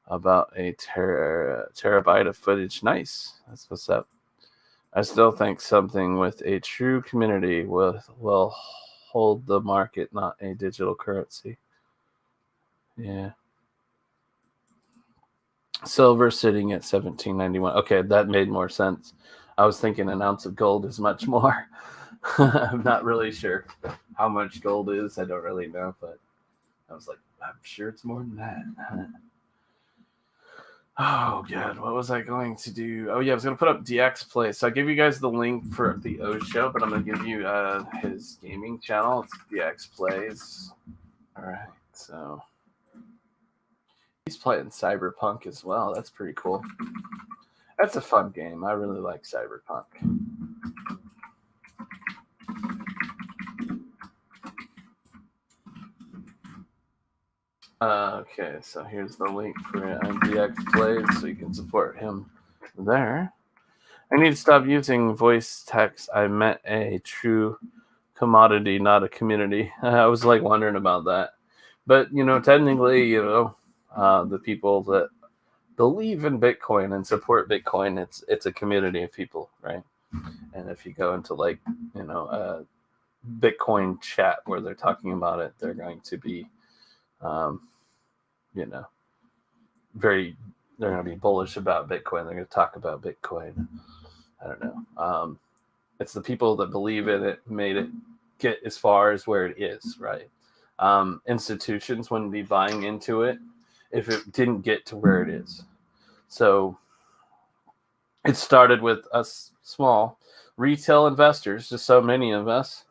about a terabyte of footage. Nice. That's what's up. I still think something with a true community will hold the market, not a digital currency. Yeah. Silver sitting at $17.91. Okay, that made more sense. I was thinking an ounce of gold is much more. I'm not really sure how much gold is. I don't really know, but I was like, I'm sure it's more than that. Oh, God. What was I going to do? Oh, yeah, I was going to put up DX Play. So I give you guys the link for the O Show, but I'm going to give you his gaming channel. It's DX Plays. All right. So he's playing Cyberpunk as well. That's pretty cool. That's a fun game. I really like Cyberpunk. Okay, so here's the link for DX Plays, so you can support him there. I need to stop using voice text. I meant a true commodity, not a community. I was like wondering about that. But, technically, the people that believe in Bitcoin and support Bitcoin, it's a community of people, right? And if you go into a Bitcoin chat where they're talking about it, they're going to be they're going to be bullish about Bitcoin. They're going to talk about Bitcoin. I don't know. It's the people that believe in it made it get as far as where it is, right? Institutions wouldn't be buying into it if it didn't get to where it is. So it started with us small retail investors, just so many of us,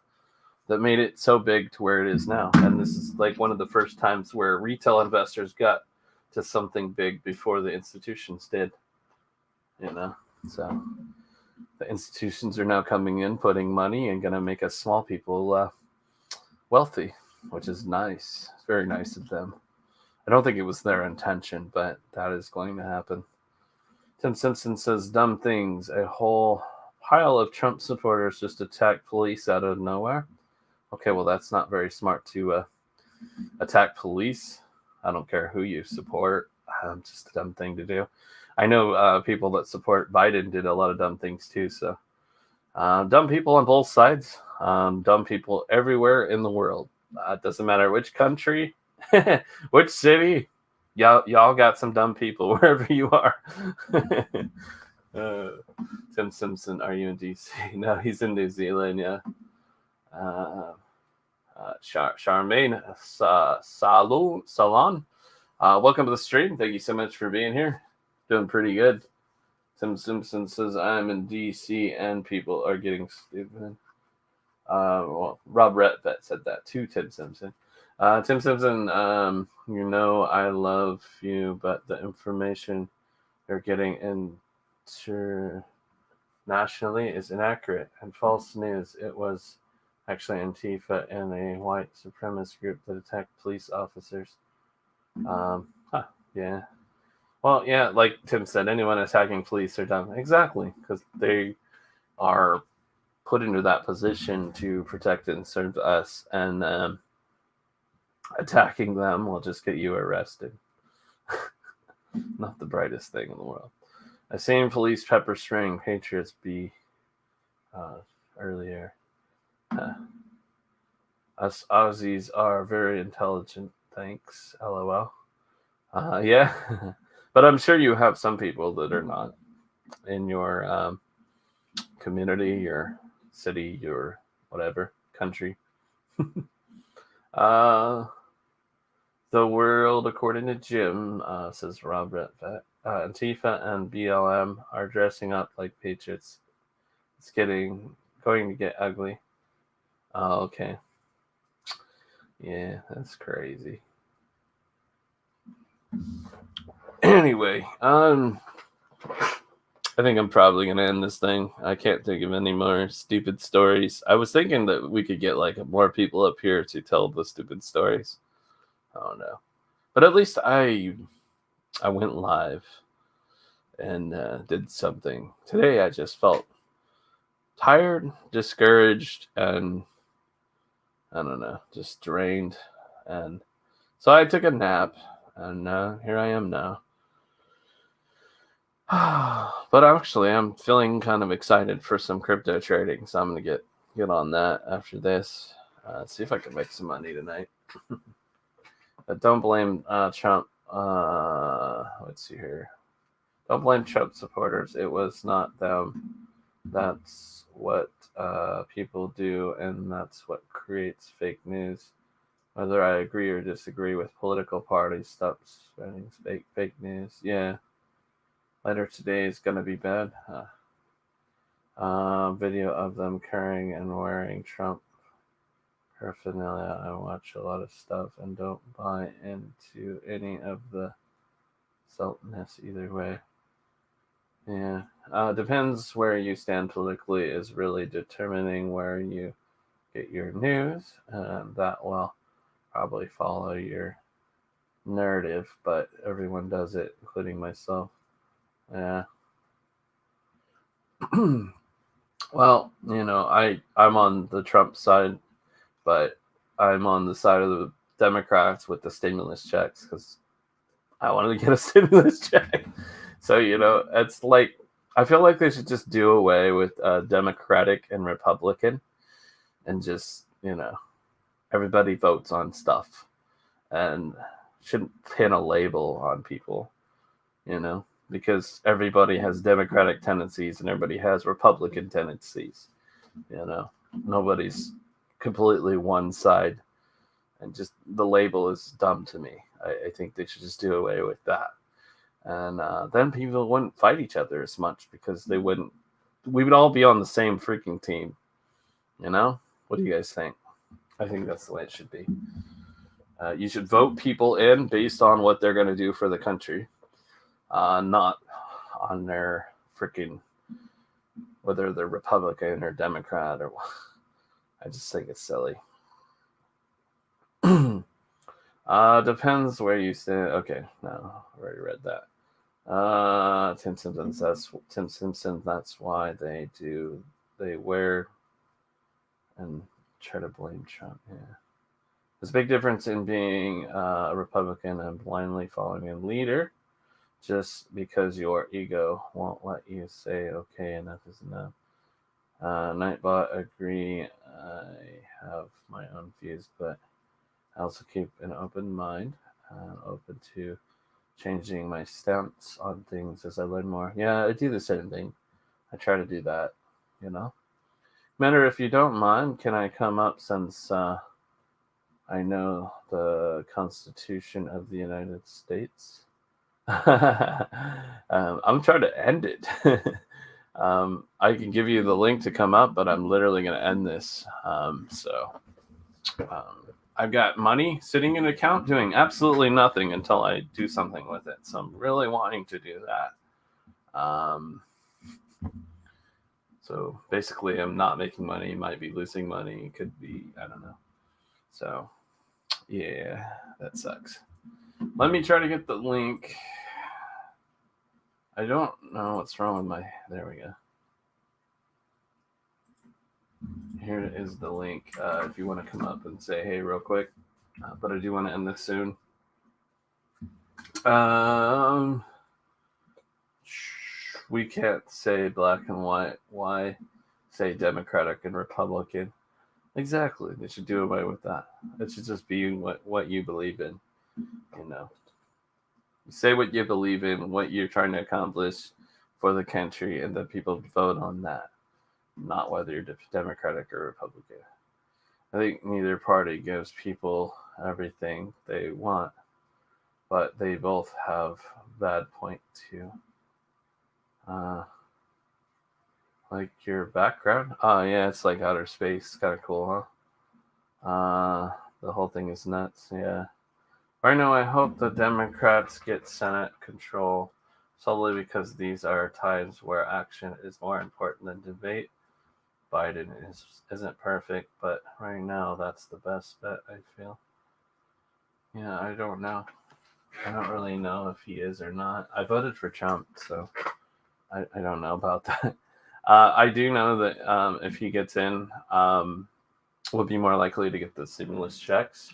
that made it so big to where it is now. And this is like one of the first times where retail investors got to something big before the institutions did. So the institutions are now coming in, putting money, and going to make us small people wealthy, which is nice. It's very nice of them. I don't think it was their intention, but that is going to happen. Tim Simpson says, dumb things. A whole pile of Trump supporters just attacked police out of nowhere. Okay, well, that's not very smart to attack police. I don't care who you support. Just a dumb thing to do. I know people that support Biden did a lot of dumb things too. So dumb people on both sides. Dumb people everywhere in the world. It doesn't matter which country, which city. Y'all got some dumb people wherever you are. Tim Simpson, are you in DC? No, he's in New Zealand, yeah. Charmaine Salon. Welcome to the stream. Thank you so much for being here. Doing pretty good. Tim Simpson says, I'm in DC and people are getting stupid. Well, Rob Retvet said that too, Tim Simpson. Tim Simpson, I love you, but the information you're getting internationally is inaccurate and false news. It was actually Antifa and a white supremacist group that attacked police officers. Yeah. Well, yeah, like Tim said, anyone attacking police are dumb. Exactly, because they are put into that position to protect and serve us, and attacking them will just get you arrested. Not the brightest thing in the world. I've seen police pepper spraying Patriots be earlier. Us Aussies are very intelligent. Thanks. LOL. Yeah. But I'm sure you have some people that are not in your community, your city, your whatever country. The world, according to Jim, says Robert, Antifa and BLM are dressing up like patriots. It's going to get ugly. Oh, okay. Yeah, that's crazy. Anyway, I think I'm probably going to end this thing. I can't think of any more stupid stories. I was thinking that we could get like more people up here to tell the stupid stories. I don't know. But at least I went live and did something. Today I just felt tired, discouraged, and I don't know, just drained. And so I took a nap, and here I am now. But actually, I'm feeling kind of excited for some crypto trading, so I'm gonna get on that after this. See if I can make some money tonight. But don't blame Trump. Let's see here. Don't blame Trump supporters. It was not them. That's what people do, and that's what creates fake news. Whether I agree or disagree with political parties, stop spreading fake news. Yeah. Later today is gonna be bad. Video of them carrying and wearing Trump paraphernalia. I watch a lot of stuff and don't buy into any of the saltiness either way. Yeah. Depends where you stand politically is really determining where you get your news, and that will probably follow your narrative, but everyone does it, including myself. Yeah. Well, I'm on the Trump side, but I'm on the side of the Democrats with the stimulus checks because I wanted to get a stimulus check. So, it's like, I feel like they should just do away with Democratic and Republican and just, everybody votes on stuff and shouldn't pin a label on people, because everybody has Democratic tendencies and everybody has Republican tendencies. Nobody's completely one side, and just the label is dumb to me. I think they should just do away with that, and then people wouldn't fight each other as much because we would all be on the same freaking team. What do you guys think? I think that's the way it should be. You should vote people in based on what they're going to do for the country, not on their freaking, whether they're Republican or Democrat or what. I just think it's silly. Depends where you stand. Okay, no, I already read that. Tim Simpson. That's why they wear and try to blame Trump. Yeah, there's a big difference in being a Republican and blindly following a leader, just because your ego won't let you say, "Okay, enough is enough." Nightbot, agree. I have my own views, but I also keep an open mind, open to changing my stance on things as I learn more. Yeah, I do the same thing. I try to do that, Matter, if you don't mind, can I come up since I know the Constitution of the United States? I'm trying to end it. I can give you the link to come up, but I'm literally going to end this. I've got money sitting in an account doing absolutely nothing until I do something with it. So I'm really wanting to do that. So basically, I'm not making money, might be losing money, could be, I don't know. So yeah, that sucks. Let me try to get the link. I don't know what's wrong with there we go. Here is the link if you want to come up and say hey real quick. But I do want to end this soon. We can't say black and white. Why say Democratic and Republican? Exactly. They should do away with that. It should just be what you believe in. You say what you believe in, what you're trying to accomplish for the country, and then people vote on that, not whether you're Democratic or Republican. I think neither party gives people everything they want, but they both have a bad point too. Like your background? Oh yeah, it's like outer space. Kind of cool, huh? The whole thing is nuts. Yeah. Right now, I hope the Democrats get Senate control solely because these are times where action is more important than debate. Biden isn't perfect, but right now that's the best bet, I feel. Yeah, I don't know. I don't really know if he is or not. I voted for Trump, so I don't know about that. I do know that if he gets in, we'll be more likely to get the stimulus checks,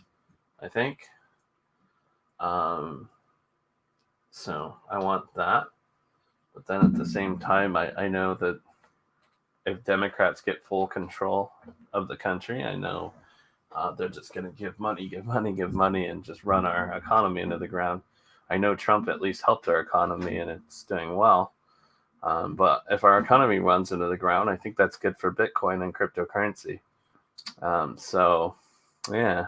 I think. So I want that. But then at the same time, I know that if Democrats get full control of the country, I know they're just going to give money, and just run our economy into the ground. I know Trump at least helped our economy, and it's doing well. But if our economy runs into the ground, I think that's good for Bitcoin and cryptocurrency. So, yeah,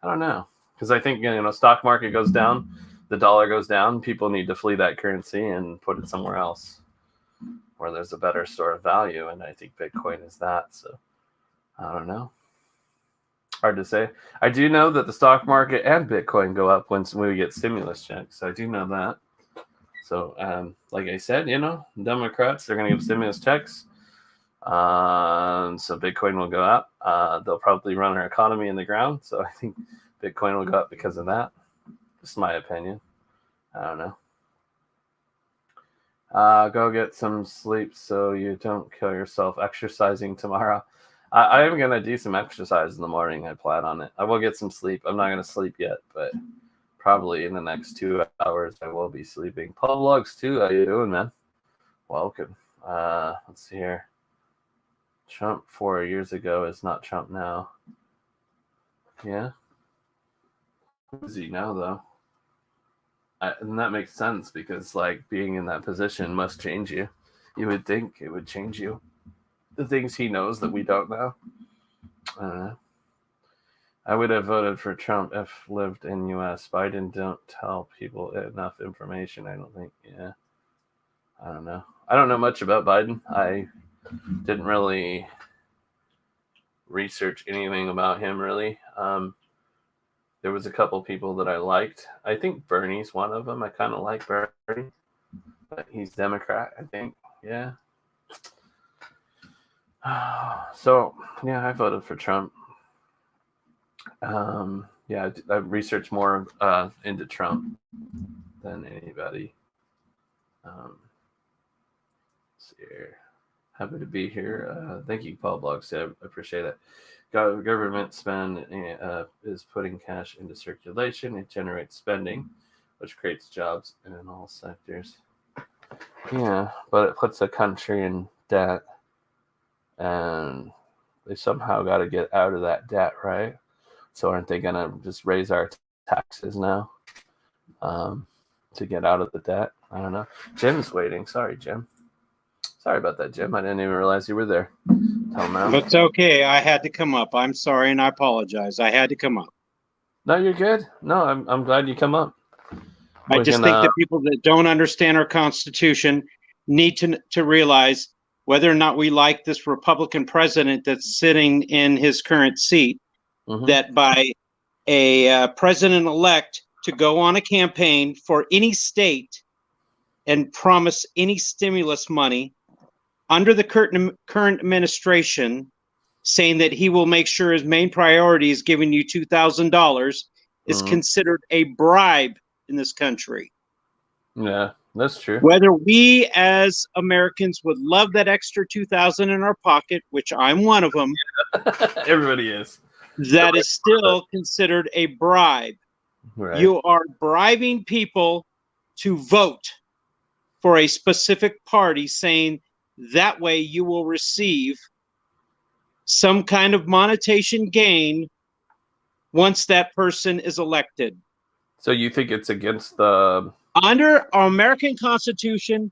I don't know. Because I think, stock market goes down, the dollar goes down, people need to flee that currency and put it somewhere else where there's a better store of value. And I think Bitcoin is that. So, I don't know. Hard to say. I do know that the stock market and Bitcoin go up when we get stimulus checks. So I do know that. So, like I said, Democrats, they're going to give stimulus checks. So Bitcoin will go up. They'll probably run our economy in the ground. So I think Bitcoin will go up because of that. Just my opinion. I don't know. Go get some sleep so you don't kill yourself exercising tomorrow. I am going to do some exercise in the morning. I plan on it. I will get some sleep. I'm not going to sleep yet, but probably in the next 2 hours I will be sleeping. Paul Lugs too. How you doing, man? Welcome. Let's see here. Trump 4 years ago is not Trump now. Yeah. Who is he now, though? And that makes sense because, being in that position must change you. You would think it would change you. The things he knows that we don't know. I don't know. I would have voted for Trump if lived in U.S. Biden don't tell people enough information, I don't think. Yeah. I don't know. I don't know much about Biden. I didn't really research anything about him, really. There was a couple people that I liked. I think Bernie's one of them. I kind of like Bernie. But he's Democrat, I think. Yeah. So, yeah, I voted for Trump. Yeah, I researched more into Trump than anybody. Let's see here. Happy to be here. Thank you, Paul Blogs. I appreciate it. Government spend is putting cash into circulation. It generates spending, which creates jobs in all sectors. Yeah, but it puts the country in debt, and they somehow got to get out of that debt, right? So aren't they going to just raise our taxes now to get out of the debt? I don't know. Jim's waiting. Sorry, Jim. Sorry about that, Jim. I didn't even realize you were there. Tell him now. It's okay. I had to come up. I'm sorry, and I apologize. I had to come up. No, you're good. No, I'm glad you come up. I just think that people that don't understand our Constitution need to realize whether or not we like this Republican president that's sitting in his current seat, that by a president-elect to go on a campaign for any state and promise any stimulus money under the current administration, saying that he will make sure his main priority is giving you $2,000 is considered a bribe in this country. Yeah, that's true. Whether we as Americans would love that extra $2,000 in our pocket, which I'm one of them. Everybody is. That is still considered a bribe. Right. You are bribing people to vote for a specific party, saying that way you will receive some kind of monetization gain once that person is elected. So you think it's against the... Under our American Constitution,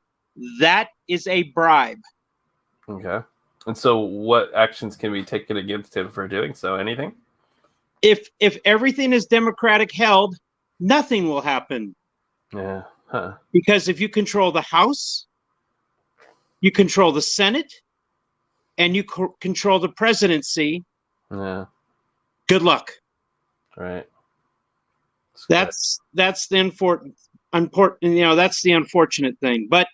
that is a bribe. Okay. And so what actions can be taken against him for doing so? Anything? If everything is democratic held, nothing will happen. Yeah. Huh. Because if you control the House, you control the Senate, and you control the presidency. Yeah. Good luck. Right. That's the important, that's the unfortunate thing. But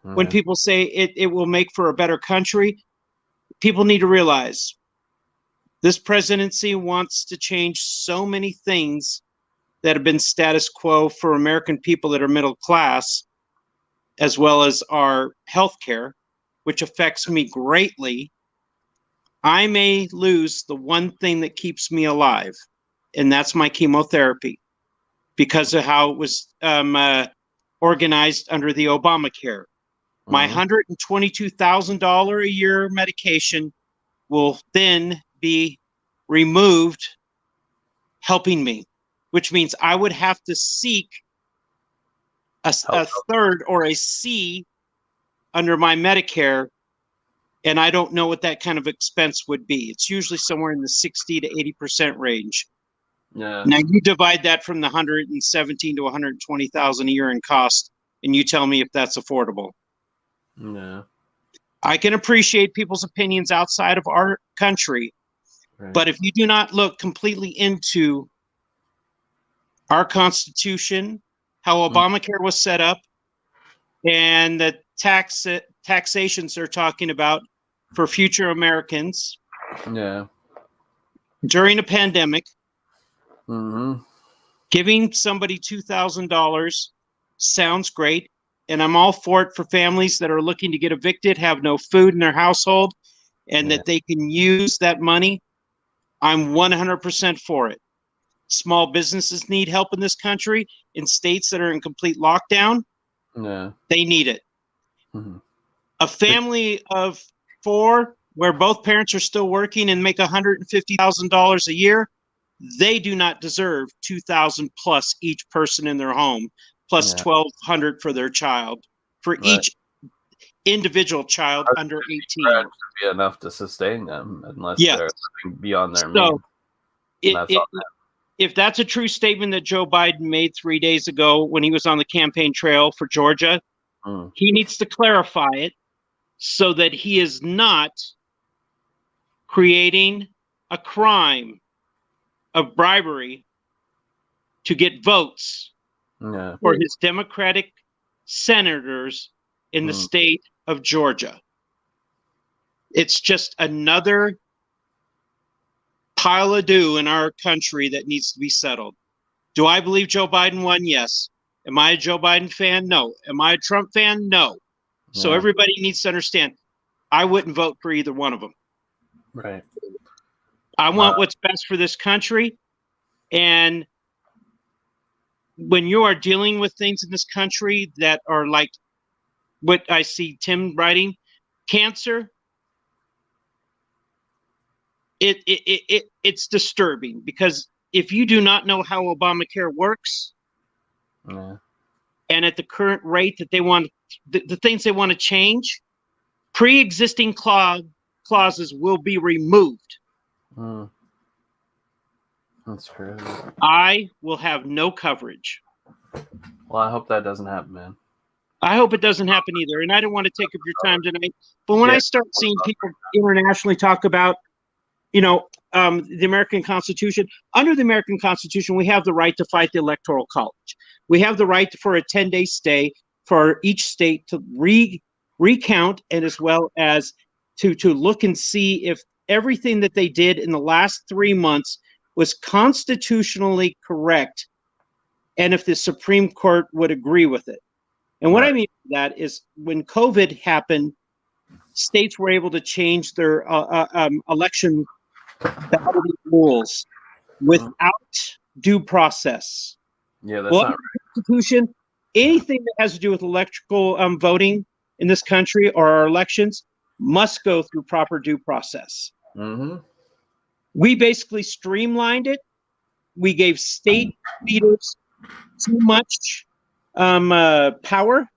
when people say it will make for a better country, people need to realize this presidency wants to change so many things that have been status quo for American people that are middle class, as well as our health care, which affects me greatly. I may lose the one thing that keeps me alive, and that's my chemotherapy, because of how it was organized under the Obamacare. My $122,000 a year medication will then be removed, helping me, which means I would have to seek a third or a C under my Medicare, and I don't know what that kind of expense would be. It's usually somewhere in the 60 to 80% range. Yeah. Now you divide that from the 117 to 120,000 a year in cost, and you tell me if that's affordable. Yeah. I can appreciate people's opinions outside of our country, Right. but if you do not look completely into our Constitution, how Obamacare was set up, and the taxations they're talking about for future Americans Yeah. during a pandemic, Mm-hmm. giving somebody $2,000 sounds great. And I'm all for it for families that are looking to get evicted, have no food in their household, and that they can use that money. I'm 100% for it. Small businesses need help in this country. In states that are in complete lockdown, they need it. Mm-hmm. A family of 4 where both parents are still working and make $150,000 a year, they do not deserve $2,000 plus each person in their home, plus $1,200 for their child, for each individual child under 18. Should be enough to sustain them unless they're living beyond their means. If that's a true statement that Joe Biden made 3 days ago when he was on the campaign trail for Georgia, he needs to clarify it so that he is not creating a crime of bribery to get votes for his Democratic senators in the state of Georgia. It's just another pile of doo in our country that needs to be settled. Do I believe Joe Biden won? Yes. Am I a Joe Biden fan? No. Am I a Trump fan? No. So everybody needs to understand, I wouldn't vote for either one of them. Right. I want what's best for this country. And when you are dealing with things in this country that are like what I see Tim writing, cancer, it's disturbing, because if you do not know how Obamacare works, and at the current rate that they want, the things they want to change, pre-existing clauses will be removed. That's crazy. I will have no coverage. Well, I hope that doesn't happen, man. I hope it doesn't happen either. And I don't want to take up your time tonight, but when I start seeing people internationally talk about, the American Constitution, under the American Constitution, we have the right to fight the Electoral College. We have the right for a 10-day stay for each state to recount, and as well as to look and see if everything that they did in the last 3 months was constitutionally correct, and if the Supreme Court would agree with it. And what I mean by that is, when COVID happened, states were able to change their election balloting rules without due process. Yeah, that's not right. Constitution, anything that has to do with electrical voting in this country or our elections must go through proper due process. We basically streamlined it. We gave state leaders too much power.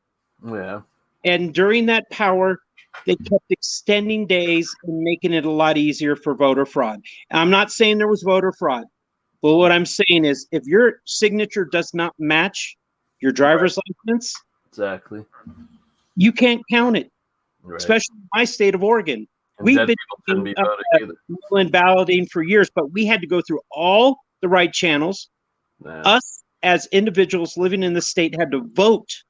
And during that power, they kept extending days and making it a lot easier for voter fraud. I'm not saying there was voter fraud, but what I'm saying is, if your signature does not match your driver's license, you can't count it. Especially in my state of Oregon. We've been doing balloting for years, but we had to go through all the right channels. Us as individuals living in the state had to vote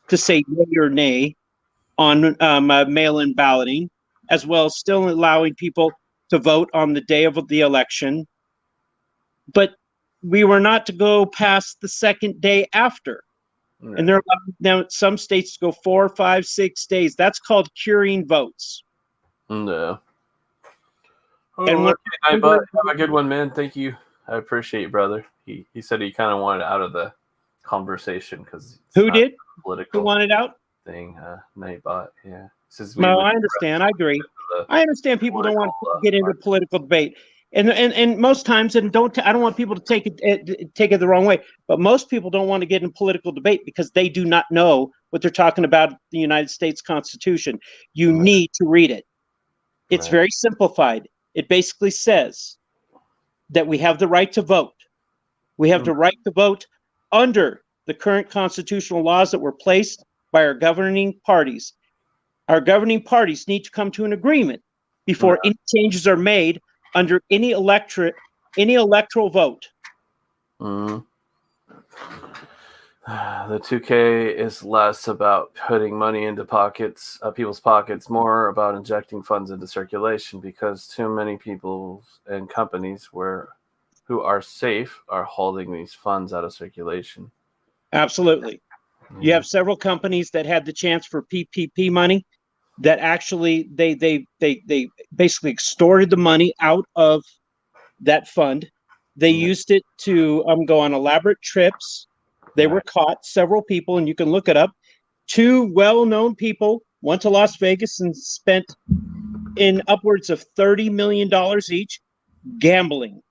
to say yay or nay on mail-in balloting, as well as still allowing people to vote on the day of the election. But we were not to go past the second day after. And they're allowed now some states to go 4, 5, 6 days. That's called curing votes. No. And Bud, have a good one, man. Thank you. I appreciate you, brother. He said he kind of wanted out of the conversation because who did? Political. Who wanted out? thing. Nightbot, yeah. Says No, I understand. I agree. I understand people don't want to get into political debate, and most times, and I don't want people to take it the wrong way, but most people don't want to get in political debate because they do not know what they're talking about. The United States Constitution. You need to read it. It's very simplified. It basically says that we have the right to vote. We have the right to vote under the current constitutional laws that were placed by our governing parties. Our governing parties need to come to an agreement before any changes are made under any electoral vote. The 2K is less about putting money into people's pockets, more about injecting funds into circulation, because too many people and companies who are safe are holding these funds out of circulation. Absolutely. Yeah. You have several companies that had the chance for PPP money that actually they basically extorted the money out of that fund. They used it to go on elaborate trips. They were caught, several people, and you can look it up. 2 well-known people went to Las Vegas and spent in upwards of $30 million each gambling.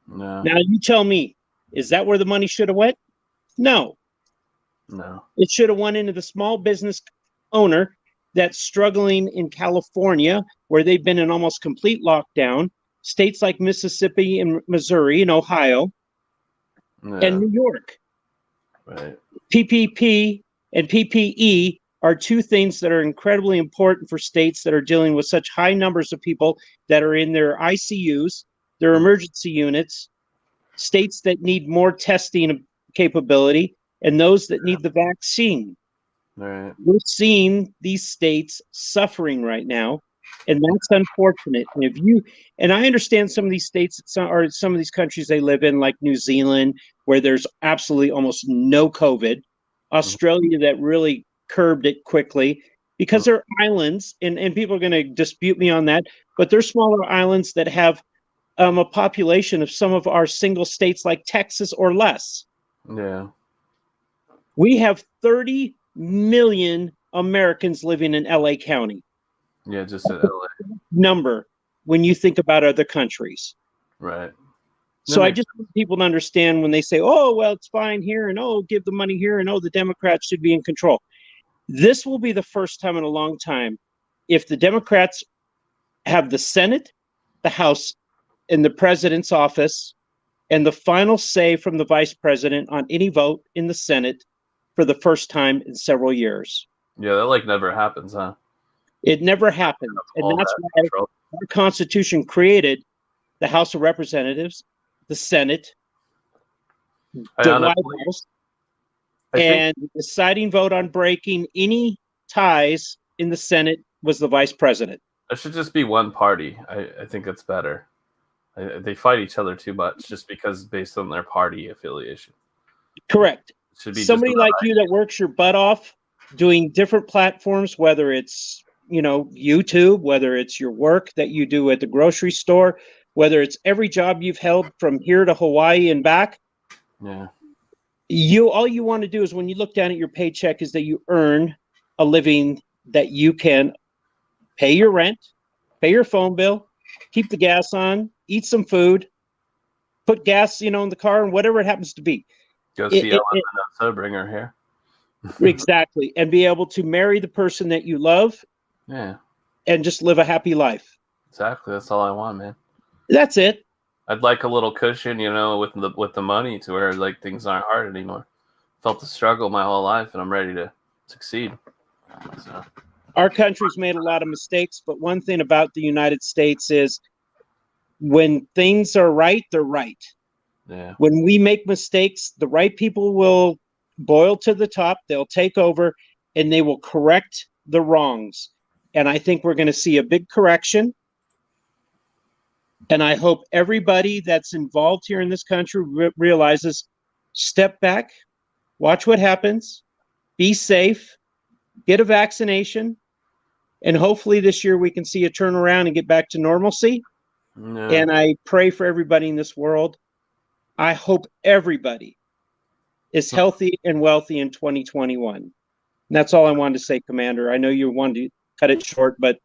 No. Now you tell me, is that where the money should have went? No. It should have went into the small business owner that's struggling in California, where they've been in almost complete lockdown, states like Mississippi and Missouri and Ohio, and New York. Right. PPP and PPE are 2 things that are incredibly important for states that are dealing with such high numbers of people that are in their ICUs, their emergency units, states that need more testing capability, and those that need the vaccine. Right. We're seeing these states suffering right now, and that's unfortunate. And I understand some of these states or some of these countries they live in, like New Zealand, where there's absolutely almost no COVID. Australia, that really curbed it quickly because they're islands, and people are going to dispute me on that, but they're smaller islands that have a population of some of our single states like Texas or less. Yeah. We have 30 million Americans living in LA County. Yeah, just in LA. Number when you think about other countries. Right. So I just want people to understand when they say, oh, well, it's fine here, and oh, give the money here, and oh, the Democrats should be in control. This will be the first time in a long time if the Democrats have the Senate, the House, and the president's office, and the final say from the vice president on any vote in the Senate for the first time in several years. Yeah, that never happens, huh? It never happened. And that's why our Constitution created the House of Representatives, the Senate, the White House, and the deciding vote on breaking any ties in the Senate was the vice president. It should just be one party. I think it's better. They fight each other too much just because based on their party affiliation. Correct. Somebody like you that works your butt off doing different platforms, whether it's YouTube, whether it's your work that you do at the grocery store, whether it's every job you've held from here to Hawaii and back. Yeah. All you want to do is when you look down at your paycheck is that you earn a living that you can pay your rent, pay your phone bill, keep the gas on, eat some food, put gas, in the car, and whatever it happens to be. Go see Ellen Manasseh, bring her here. Exactly. And be able to marry the person that you love. Yeah. And just live a happy life. Exactly. That's all I want, man. That's it. I'd like a little cushion, with the money to where things aren't hard anymore. Felt the struggle my whole life, and I'm ready to succeed. So. Our country's made a lot of mistakes, but one thing about the United States is when things are right, they're right. Yeah. When we make mistakes, the right people will boil to the top. They'll take over, and they will correct the wrongs. And I think we're going to see a big correction. And I hope everybody that's involved here in this country realizes, step back, watch what happens, be safe, get a vaccination, and hopefully this year we can see a turnaround and get back to normalcy. No. And I pray for everybody in this world. I hope everybody is healthy and wealthy in 2021. And that's all I wanted to say, Commander. I know you wanted to cut it short, but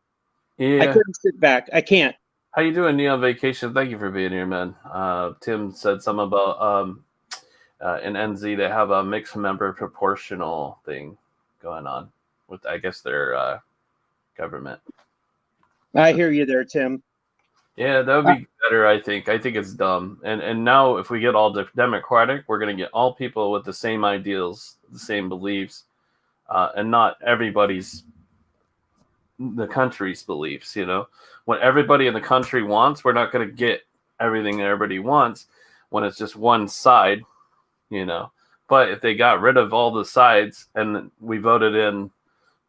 Yeah. I couldn't sit back. I can't. How you doing, Neon Vacation? Thank you for being here, man. Tim said something about in NZ they have a mixed member proportional thing going on with, I guess, their government. I hear you there, Tim. Yeah, that would be better, I think. I think it's dumb. And now if we get all democratic, we're going to get all people with the same ideals, the same beliefs, and not everybody's, the country's beliefs, you know. What everybody in the country wants, we're not going to get everything that everybody wants when it's just one side, you know. But if they got rid of all the sides and we voted in,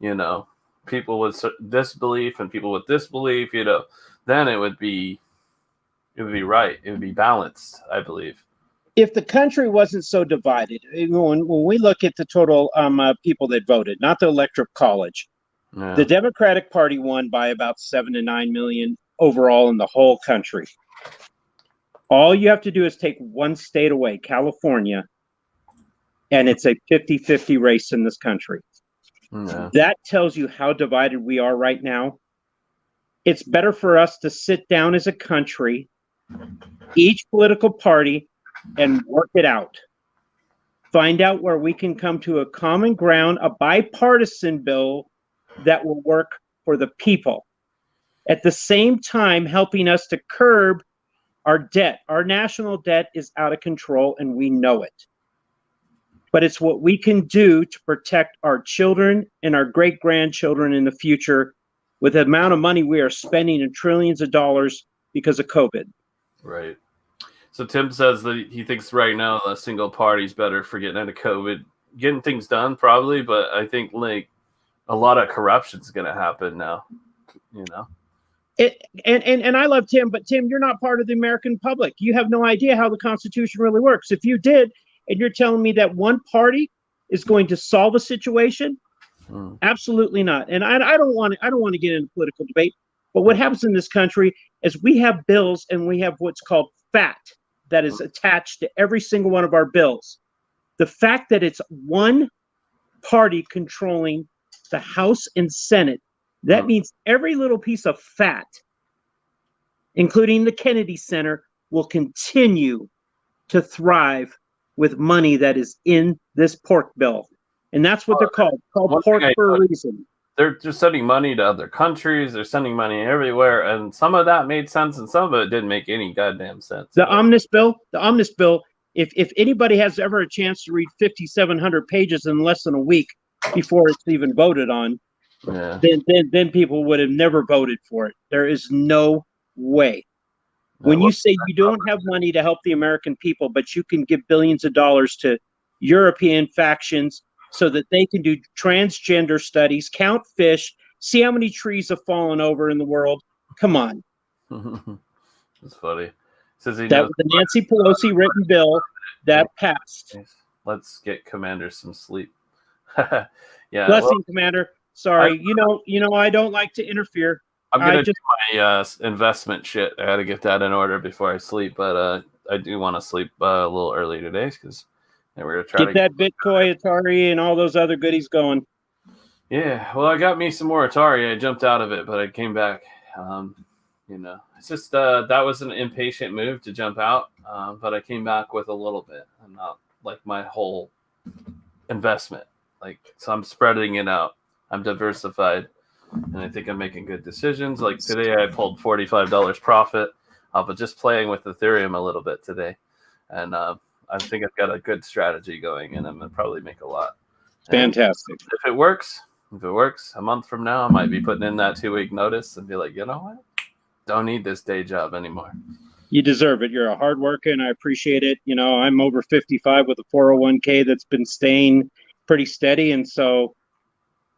you know, people with this belief and people with this belief, you know, then it would be right. It would be balanced, I believe. If the country wasn't so divided, when we look at the total people that voted, not the electoral college, Yeah. the Democratic Party won by about 7 to 9 million overall in the whole country. All you have to do is take one state away, California, and it's a 50-50 race in this country. Yeah. That tells you how divided we are right now. It's better for us to sit down as a country, each political party, and work it out. Find out where we can come to a common ground, a bipartisan bill that will work for the people. At the same time, helping us to curb our debt. Our national debt is out of control, and we know it. But it's what we can do to protect our children and our great-grandchildren in the future with the amount of money we are spending in trillions of dollars because of COVID. Right. So Tim says that he thinks right now the single party is better for getting into COVID, getting things done probably, but I think like a lot of corruption is going to happen now, you know. And I love Tim, but Tim, you're not part of the American public. You have no idea how the Constitution really works. If you did, and you're telling me that one party is going to solve a situation, absolutely not. And I don't want to get into political debate. But what happens in this country is we have bills and we have what's called FAT that is attached to every single one of our bills. The fact that it's one party controlling the House and Senate, that means every little piece of fat, including the Kennedy Center, will continue to thrive with money that is in this pork bill. And that's what they're called pork for a reason. They're just sending money to other countries. They're sending money everywhere. And some of that made sense and some of it didn't make any goddamn sense. The omnibus bill, if anybody has ever a chance to read 5,700 pages in less than a week before it's even voted on, then people would have never voted for it. There is no way. When you say you don't have money to help the American people, but you can give billions of dollars to European factions so that they can do transgender studies, count fish, see how many trees have fallen over in the world. Come on. That's funny. Says that was the Nancy Pelosi written bill that passed. Let's get Commander some sleep. Yeah. Blessing, Commander. Sorry. You know, I don't like to interfere. I'm going to do my investment shit. I got to get that in order before I sleep, but I do want to sleep a little early today because we're going to try to get that Bitcoin, Atari, and all those other goodies going. Yeah, well, I got me some more Atari. I jumped out of it, but I came back. You know, it's just that was an impatient move to jump out, but I came back with a little bit. I'm not like my whole investment. So I'm spreading it out. I'm diversified. And I think I'm making good decisions. Like today, I pulled $45 profit off of just playing with Ethereum a little bit today. And I think I've got a good strategy going, and I'm going to probably make a lot. Fantastic. And if it works, a month from now, I might be putting in that 2-week notice and be like, you know what? Don't need this day job anymore. You deserve it. You're a hard worker, and I appreciate it. You know, I'm over 55 with a 401k that's been staying pretty steady, and so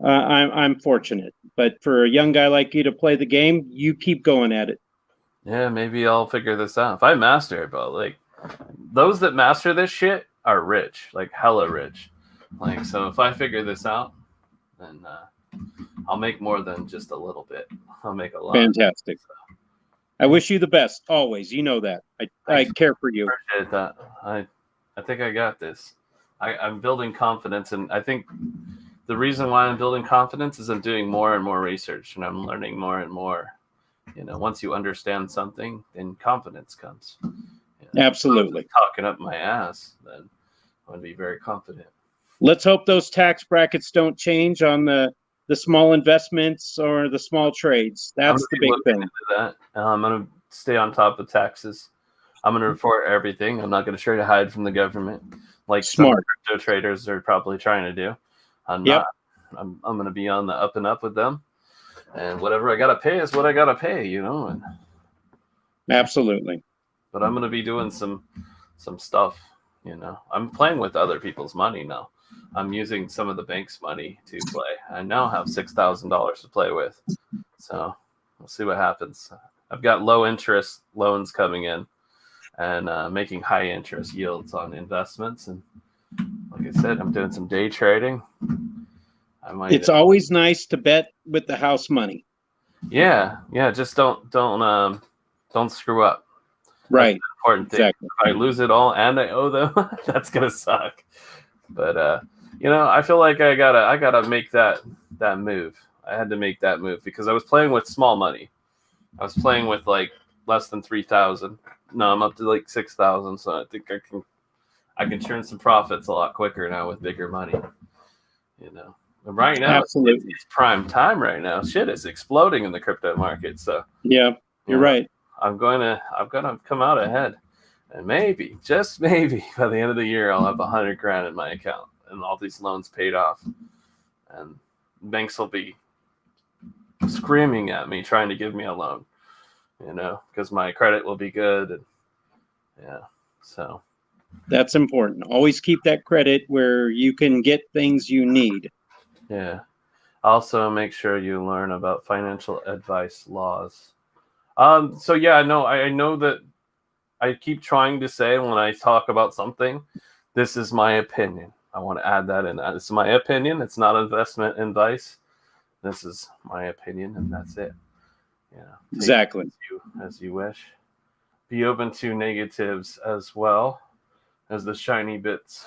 I'm fortunate. But for a young guy like you to play the game, you keep going at it. Yeah, maybe I'll figure this out. If I master it, but like those that master this shit are rich, like hella rich. Like, so if I figure this out, then I'll make more than just a little bit. I'll make a lot. Fantastic. I wish you the best always. You know that. I care for you. Appreciate that. I think I got this. I'm building confidence, and I think the reason why I'm building confidence is I'm doing more and more research and I'm learning more and more. Once you understand something, then confidence comes. Absolutely. Talking up my ass, then I'm going to be very confident. Let's hope those tax brackets don't change on the small investments or the small trades. That's the big thing. That. I'm going to stay on top of taxes. I'm going to report everything. I'm not going to try to hide from the government like Smart. some crypto traders are probably trying to do. I'm not. I'm going to be on the up and up with them. And whatever I got to pay is what I got to pay, And, absolutely. But I'm going to be doing some stuff, I'm playing with other people's money now. I'm using some of the bank's money to play. I now have $6,000 to play with. So we'll see what happens. I've got low interest loans coming in and making high interest yields on investments. And like I said, I'm doing some day trading. It's always nice to bet with the house money. Yeah. Just don't screw up. Right. That's the important thing. Exactly. If I lose it all and I owe them, that's gonna suck. But I feel like I gotta make that move. I had to make that move because I was playing with small money. I was playing with like less than 3,000. No, I'm up to like 6,000. So I think I can turn some profits a lot quicker now with bigger money. But right now, absolutely, it's prime time. Right now, shit is exploding in the crypto market. So yeah, you're right. I'm gonna come out ahead, and maybe, just maybe, by the end of the year, I'll have $100,000 in my account and all these loans paid off, and banks will be screaming at me trying to give me a loan, because my credit will be good, and so that's important. Always keep that credit where you can get things you need. Yeah. Also, make sure you learn about financial advice laws. So yeah, I know that I keep trying to say when I talk about something, this is my opinion. I want to add that in. This is my opinion. It's not investment advice. This is my opinion, and that's it. Exactly. As you wish. Be open to negatives as well as the shiny bits.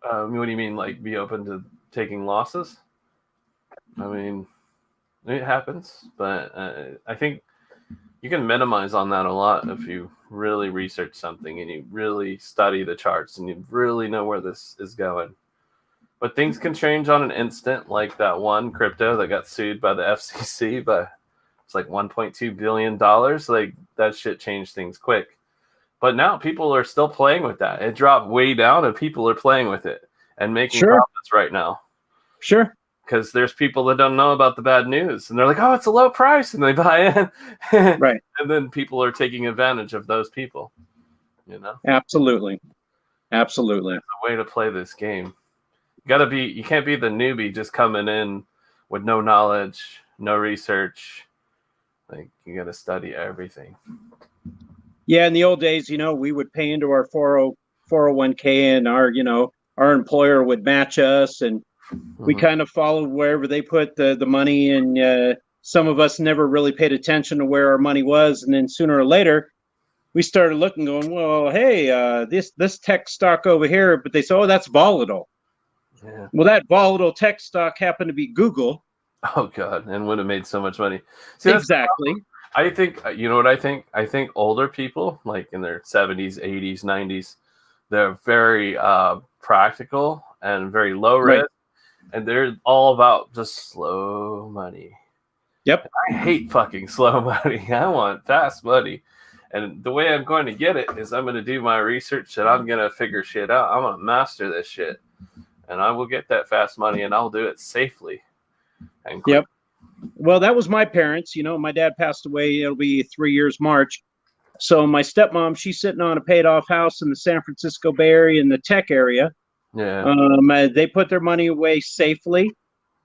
What do you mean, like be open to taking losses? I mean, it happens, but I think you can minimize on that a lot if you really research something and you really study the charts and you really know where this is going. But things can change on an instant, like that one crypto that got sued by the FCC, but it's like $1.2 billion. Like that shit changed things quick. But now people are still playing with that. It dropped way down and people are playing with it and making profits right now. Sure. Because there's people that don't know about the bad news and they're like, oh, it's a low price. And they buy in. Right. And then people are taking advantage of those people. Absolutely. Absolutely. It's a way to play this game. You can't be the newbie just coming in with no knowledge, no research. Like you got to study everything. Yeah, in the old days, we would pay into our 401k and our employer would match us and we kind of followed wherever they put the money, and some of us never really paid attention to where our money was. And then sooner or later, we started looking, going, well, hey, this tech stock over here, but they said, oh, that's volatile. Yeah. Well, that volatile tech stock happened to be Google. Oh, God, and would have made so much money. See, exactly. I think, you know what I think? I think older people, like in their 70s, 80s, 90s, they're very practical and very low risk, and they're all about just slow money. Yep. I hate fucking slow money. I want fast money. And the way I'm going to get it is I'm going to do my research and I'm going to figure shit out. I'm going to master this shit. And I will get that fast money and I'll do it safely. And quick. Yep. Well, that was my parents. My dad passed away. It'll be 3 years March. So my stepmom, she's sitting on a paid off house in the San Francisco Bay Area in the tech area. Yeah. They put their money away safely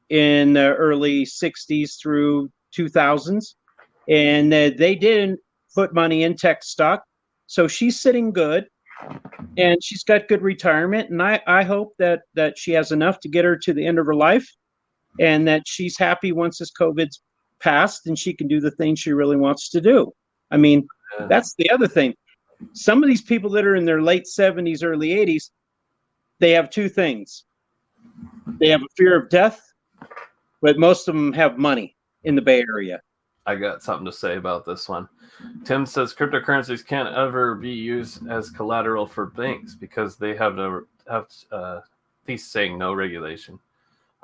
in the early 60s through 2000s. And they didn't put money in tech stock. So she's sitting good and she's got good retirement. And I hope that she has enough to get her to the end of her life. And that she's happy once this COVID's passed and she can do the things she really wants to do. I mean, that's the other thing. Some of these people that are in their late 70s, early 80s, they have two things. They have a fear of death, but most of them have money in the Bay Area. I got something to say about this one. Tim says cryptocurrencies can't ever be used as collateral for banks because they he's saying no regulation.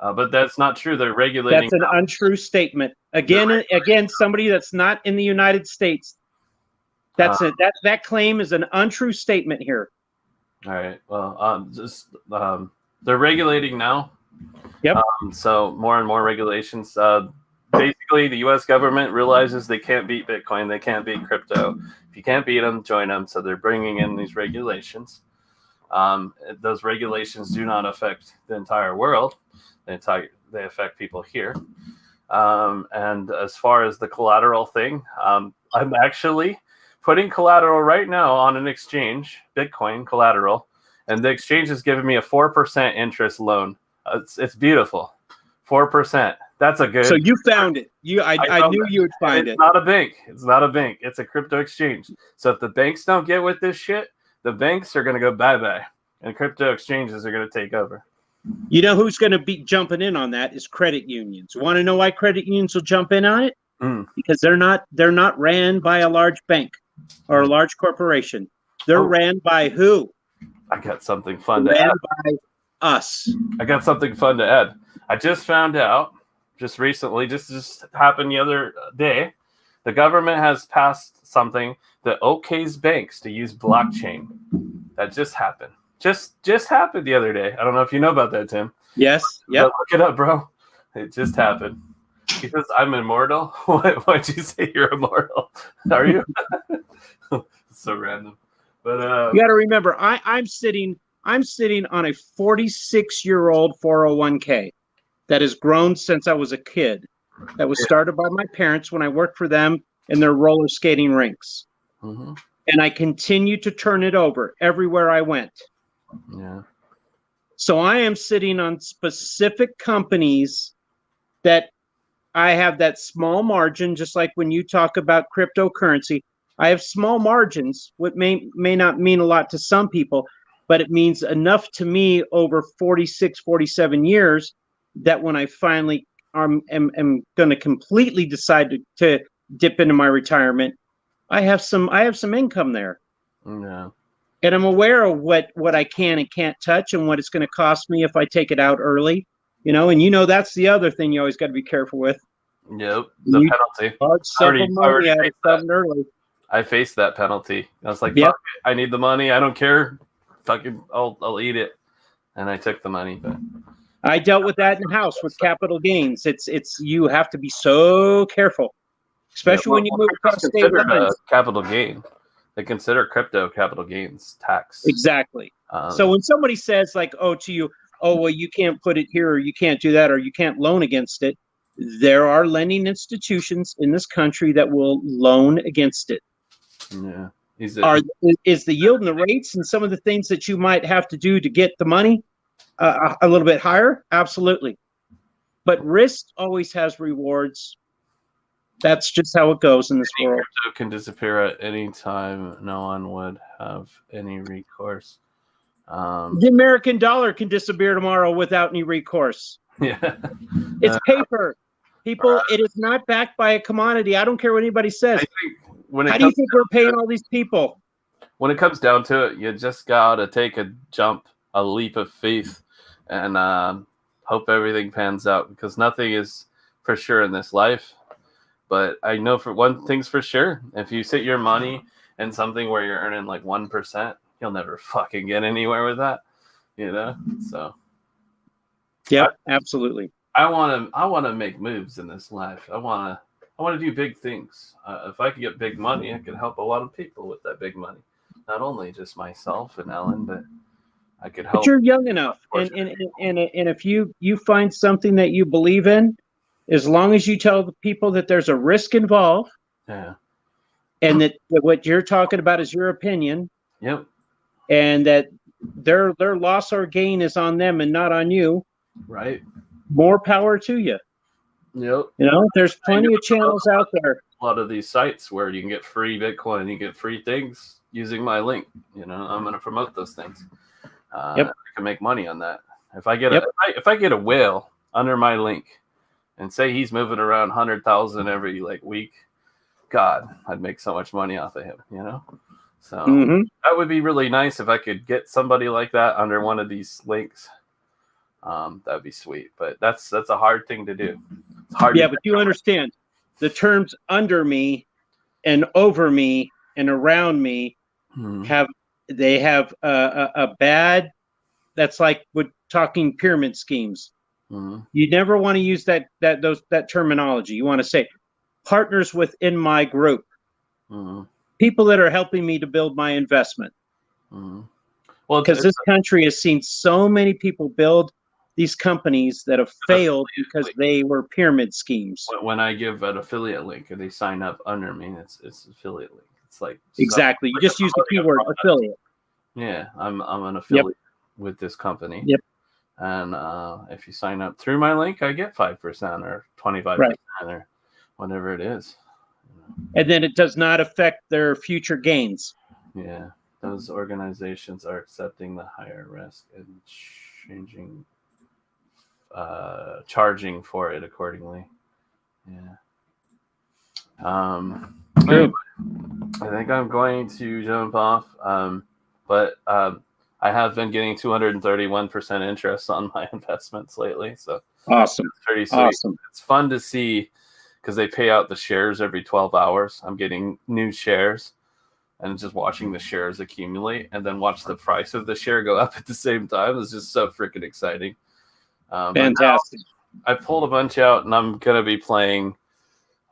But that's not true. They're regulating. That's an untrue statement. Again, somebody that's not in the United States. That claim is an untrue statement here. All right. Well, they're regulating now. Yep. So more and more regulations. Basically, the U.S. government realizes they can't beat Bitcoin. They can't beat crypto. If you can't beat them, join them. So they're bringing in these regulations. Those regulations do not affect the entire world. They affect people here. And as far as the collateral thing, I'm actually putting collateral right now on an exchange, Bitcoin collateral, and the exchange is giving me a 4% interest loan. It's beautiful, 4%. That's a good. So you found it. I knew you would find it. It's not a bank. It's not a bank. It's a crypto exchange. So if the banks don't get with this shit, the banks are going to go bye-bye, and crypto exchanges are going to take over. You know who's going to be jumping in on that is credit unions. Want to know why credit unions will jump in on it? Because they're not ran by a large bank or a large corporation. They're ran by who? I got something fun to add. By us. I got something fun to add. I just found out, just recently, just happened the other day, the government has passed something that okays banks to use blockchain. That just happened. Just happened the other day. I don't know if you know about that, Tim. Yes. Yeah. Look it up, bro. It just happened. Because I'm immortal. Why'd you say you're immortal? Are you? So random. But you got to remember, I'm sitting on a 46-year-old 401k that has grown since I was a kid. That was started by my parents when I worked for them in their roller skating rinks. Mm-hmm. And I continue to turn it over everywhere I went. Yeah. So I am sitting on specific companies that I have that small margin, just like when you talk about cryptocurrency. I have small margins, what may not mean a lot to some people, but it means enough to me over 46, 47 years that when I finally am going to completely decide to dip into my retirement, I have some income there. Yeah. And I'm aware of what I can and can't touch and what it's going to cost me if I take it out early, and that's the other thing you always got to be careful with. Yep, the penalty. Early. I faced that penalty. I was like, fuck it. I need the money. I don't care. Fucking, I'll eat it. And I took the money, but I dealt with that in house with capital gains. It's you have to be so careful, especially when you move across state lines. Capital gain. They consider crypto capital gains tax. Exactly. So when somebody says like, to you, well, you can't put it here, or you can't do that, or you can't loan against it, there are lending institutions in this country that will loan against it. Yeah. Is the yield and the rates and some of the things that you might have to do to get the money a little bit higher? Absolutely. But risk always has rewards. That's just how it goes in this world. Crypto can disappear at any time. No one would have any recourse. The American dollar can disappear tomorrow without any recourse. Yeah. It's paper. People, it is not backed by a commodity. I don't care what anybody says. How do you think we're paying all these people? When it comes down to it, you just got to take a leap of faith, and hope everything pans out, because nothing is for sure in this life. But I know for one thing's for sure, if you sit your money in something where you're earning like 1%, you'll never fucking get anywhere with that, So, yeah, absolutely. I want to make moves in this life. I want to do big things. If I could get big money, I could help a lot of people with that big money. Not only just myself and Ellen, but I could help. But you're young enough, and if you find something that you believe in, as long as you tell the people that there's a risk involved, and that what you're talking about is your opinion, and that their loss or gain is on them and not on you, right? More power to you. Yep. There's plenty of channels out there. A lot of these sites where you can get free Bitcoin, you get free things using my link. I'm going to promote those things. I can make money on that. If I get if I get a whale under my link, and say he's moving around 100,000 every like week, God, I'd make so much money off of him. So that would be really nice if I could get somebody like that under one of these links. That'd be sweet. But that's a hard thing to do. It's hard. Yeah, but you understand the terms under me and over me and around me have a bad. That's like with talking pyramid schemes. You never want to use that terminology. You want to say partners within my group, people that are helping me to build my investment. Well, because this country has seen so many people build these companies that have failed because they were pyramid schemes. When I give an affiliate link and they sign up under me, it's affiliate link. It's like exactly. You just use the keyword affiliate. Yeah, I'm an affiliate with this company. Yep. And if you sign up through my link, I get 5% or 25% or whatever it is. And then it does not affect their future gains. Yeah, those organizations are accepting the higher risk and charging for it accordingly. Yeah. Anyway, I think I'm going to jump off. But I have been getting 231% interest on my investments lately. So awesome. It's pretty sweet. Awesome. It's fun to see because they pay out the shares every 12 hours. I'm getting new shares and just watching the shares accumulate and then watch the price of the share go up at the same time. It's just so freaking exciting. Fantastic. I pulled a bunch out and I'm going to be playing,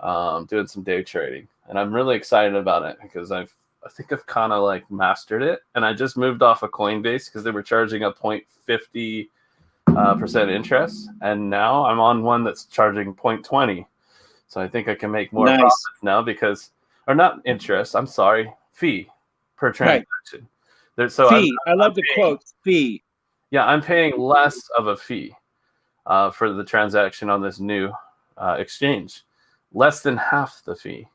doing some day trading. And I'm really excited about it because I think I've kind of like mastered it. And I just moved off of Coinbase because they were charging a 0.50% interest. And now I'm on one that's charging 0.20. So I think I can make more profits now or not interest, I'm sorry, fee per transaction. Fee. I love the quote, fee. Yeah, I'm paying less of a fee for the transaction on this new exchange. Less than half the fee,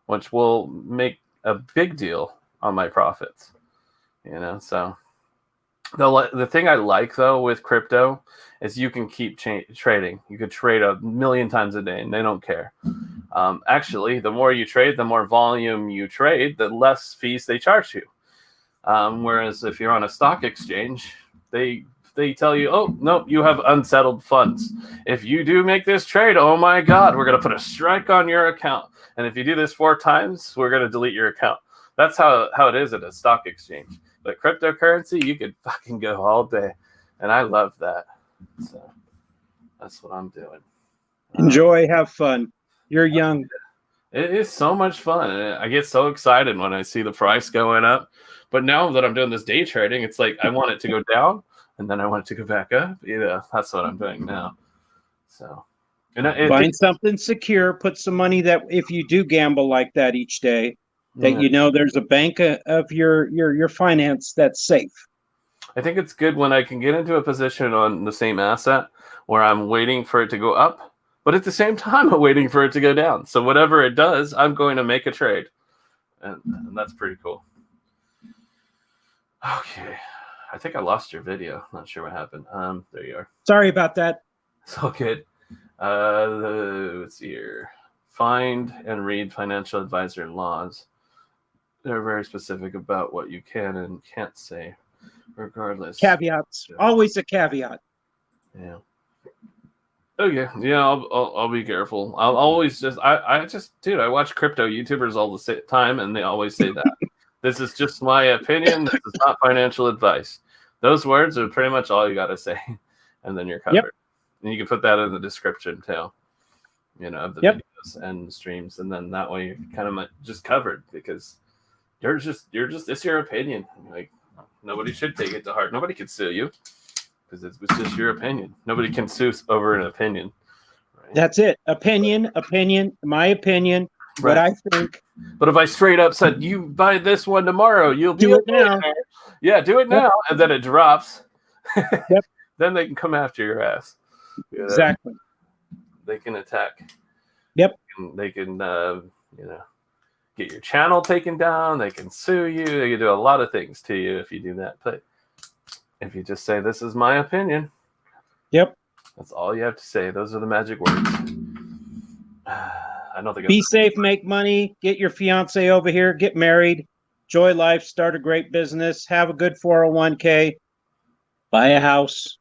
which will make a big deal on my profits. So the thing I like though with crypto is you can keep trading. You could trade 1,000,000 times a day and they don't care. Actually, the more you trade, the more volume you trade, the less fees they charge you. Whereas if you're on a stock exchange, they tell you, oh, no, you have unsettled funds. If you do make this trade, oh my God, we're going to put a strike on your account. And if you do this 4 times, we're going to delete your account. That's how it is at a stock exchange. But cryptocurrency, you could fucking go all day. And I love that. So that's what I'm doing. Enjoy, have fun. You're young. It is so much fun. I get so excited when I see the price going up. But now that I'm doing this day trading, it's like I want it to go down and then I want it to go back up. That's what I'm doing now. So find something secure, put some money that if you do gamble like that each day, that there's a bank of your finance that's safe. I think it's good when I can get into a position on the same asset where I'm waiting for it to go up, but at the same time I'm waiting for it to go down. So whatever it does, I'm going to make a trade. And that's pretty cool. Okay. I think I lost your video. Not sure what happened. There you are. Sorry about that. It's all good. Let's see here. Find and read financial advisor laws. They're very specific about what you can and can't say, regardless. Caveats. Always a caveat. Yeah. Okay. Yeah, I'll be careful. I'll always I watch crypto YouTubers all the time, and they always say that. This is just my opinion. This is not financial advice. Those words are pretty much all you got to say, and then you're covered. Yep. And you can put that in the description too, of the videos and the streams, and then that way you're kind of just covered because you're just it's your opinion. Like nobody should take it to heart. Nobody can sue you because it's just your opinion. Nobody can sue over an opinion. Right? That's it. Opinion. My opinion. Right. What I think. But if I straight up said, you buy this one tomorrow, you'll do it now. Yeah, do it now. And then it drops. Then they can come after your ass. Exactly. They can attack. Yep. They can, get your channel taken down. They can sue you. They can do a lot of things to you if you do that. But if you just say, this is my opinion, That's all you have to say. Those are the magic words. I don't think. Be safe, make money, get your fiance over here, get married, enjoy life, start a great business, have a good 401k, buy a house.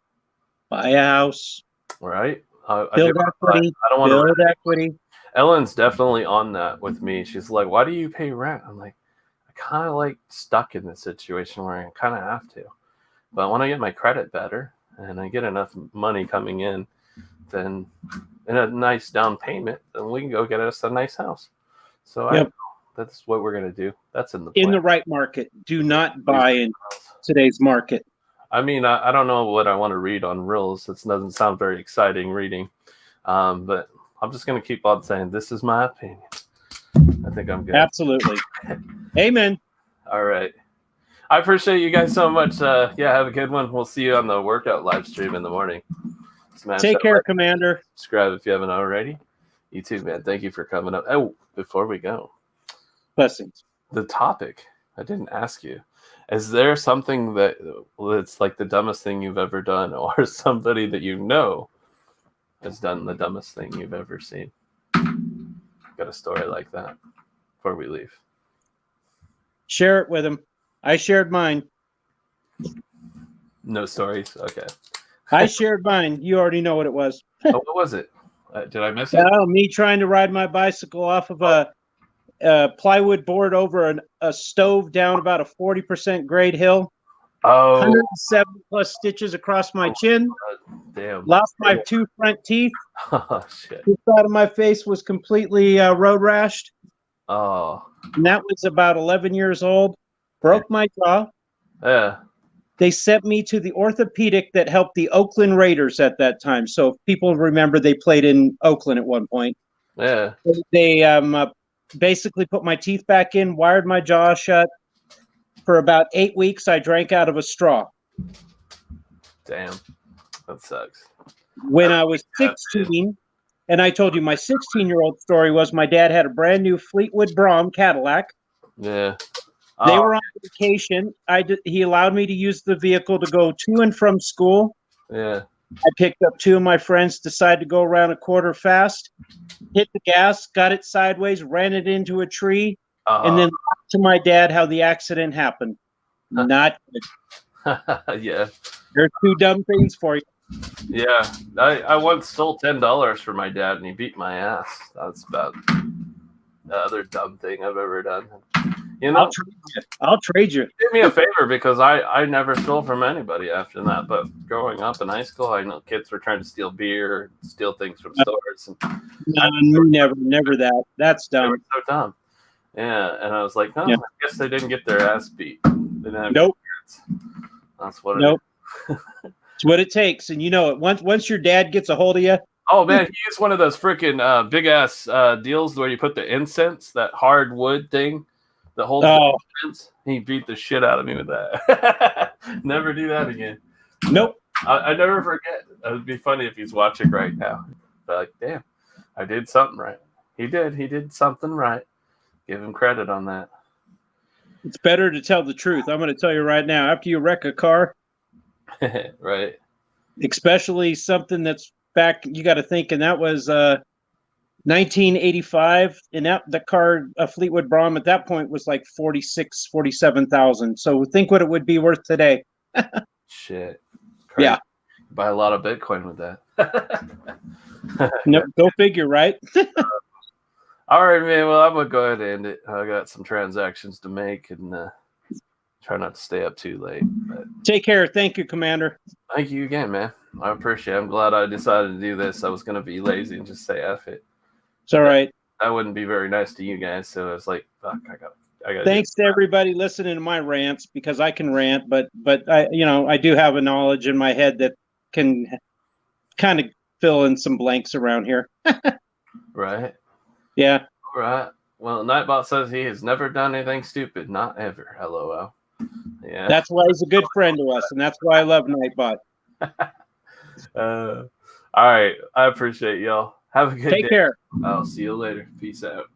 Right. Build equity. I don't want Build to. equity. Ellen's definitely on that with me. She's like, "Why do you pay rent?" I'm like, "I kind of like stuck in this situation where I kind of have to, but when I get my credit better and I get enough money coming in, then and a nice down payment, then we can go get us a nice house." So that's what we're gonna do. That's in the plan. In the right market. Do not buy in today's market. I mean, I don't know what I want to read on Reels. It doesn't sound very exciting reading, but I'm just going to keep on saying this is my opinion. I think I'm good. Absolutely. Amen. All right. I appreciate you guys so much. Yeah, have a good one. We'll see you on the workout live stream in the morning. Smash Take care, Commander. Subscribe if you haven't already. You too, man. Thank you for coming up. Oh, before we go. Blessings. The topic, I didn't ask you. Is there something that's like the dumbest thing you've ever done, or somebody that you know has done the dumbest thing you've ever seen? Got a story like that before we leave? Share it with him. I shared mine. No stories? Okay. I shared mine. You already know what it was. Oh, what was it? Did I miss it? Oh, me trying to ride my bicycle off of a plywood board over a stove down about a 40% grade hill. Oh, 170 plus stitches across my chin. damn. Lost my 2 front teeth. Oh, shit. The side of my face was completely road rashed. Oh. And that was about 11 years old. Broke my jaw. Yeah. They sent me to the orthopedic that helped the Oakland Raiders at that time. So if people remember, they played in Oakland at one point. Yeah. They basically put my teeth back in, wired my jaw shut. For about 8 weeks, I drank out of a straw. Damn. That sucks. When I was 16, and I told you my 16-year-old story was my dad had a brand new Fleetwood Brougham Cadillac. Yeah. They were on vacation. He allowed me to use the vehicle to go to and from school. Yeah. I picked up 2 of my friends, decided to go around a quarter fast, hit the gas, got it sideways, ran it into a tree, and then to my dad how the accident happened. Not good. Yeah. There's 2 dumb things for you. Yeah. I once stole $10 from my dad and he beat my ass. That's about the other dumb thing I've ever done. You know, I'll trade you. Do me a favor, because I never stole from anybody after that. But growing up in high school, I know kids were trying to steal beer, steal things from stores. And never that. That's dumb. They were so dumb. Yeah, and I was like, I guess they didn't get their ass beat. They didn't have nope. That's what. Nope. It's what it takes, and you know it. Once your dad gets a hold of you. Oh man, he used one of those freaking big ass deals where you put the incense, that hard wood thing that holds the incense. He beat the shit out of me with that. Never do that again. Nope. I never forget. It would be funny if he's watching right now. But like, damn, I did something right. He did something right. Give him credit on that. It's better to tell the truth. I'm going to tell you right now. After you wreck a car, right, especially something that's back, you got to think, and that was 1985, and the car, a Fleetwood Brougham, at that point was like 47,000. So think what it would be worth today. Shit. Crazy. Yeah. Buy a lot of Bitcoin with that. No, go figure, right? All right, man. Well, I'm going to go ahead and end it. I got some transactions to make and try not to stay up too late. But take care. Thank you, Commander. Thank you again, man. I appreciate it. I'm glad I decided to do this. I was going to be lazy and just say F it. It's all right. That wouldn't be very nice to you guys. So I was like, fuck, I got. Thanks to everybody listening to my rants, because I can rant, but I do have a knowledge in my head that can kind of fill in some blanks around here. Right. Yeah. All right. Well, Nightbot says he has never done anything stupid. Not ever. LOL. Yeah. That's why he's a good friend to us, and that's why I love Nightbot. All right. I appreciate y'all. Have a good day. Take care. I'll see you later. Peace out.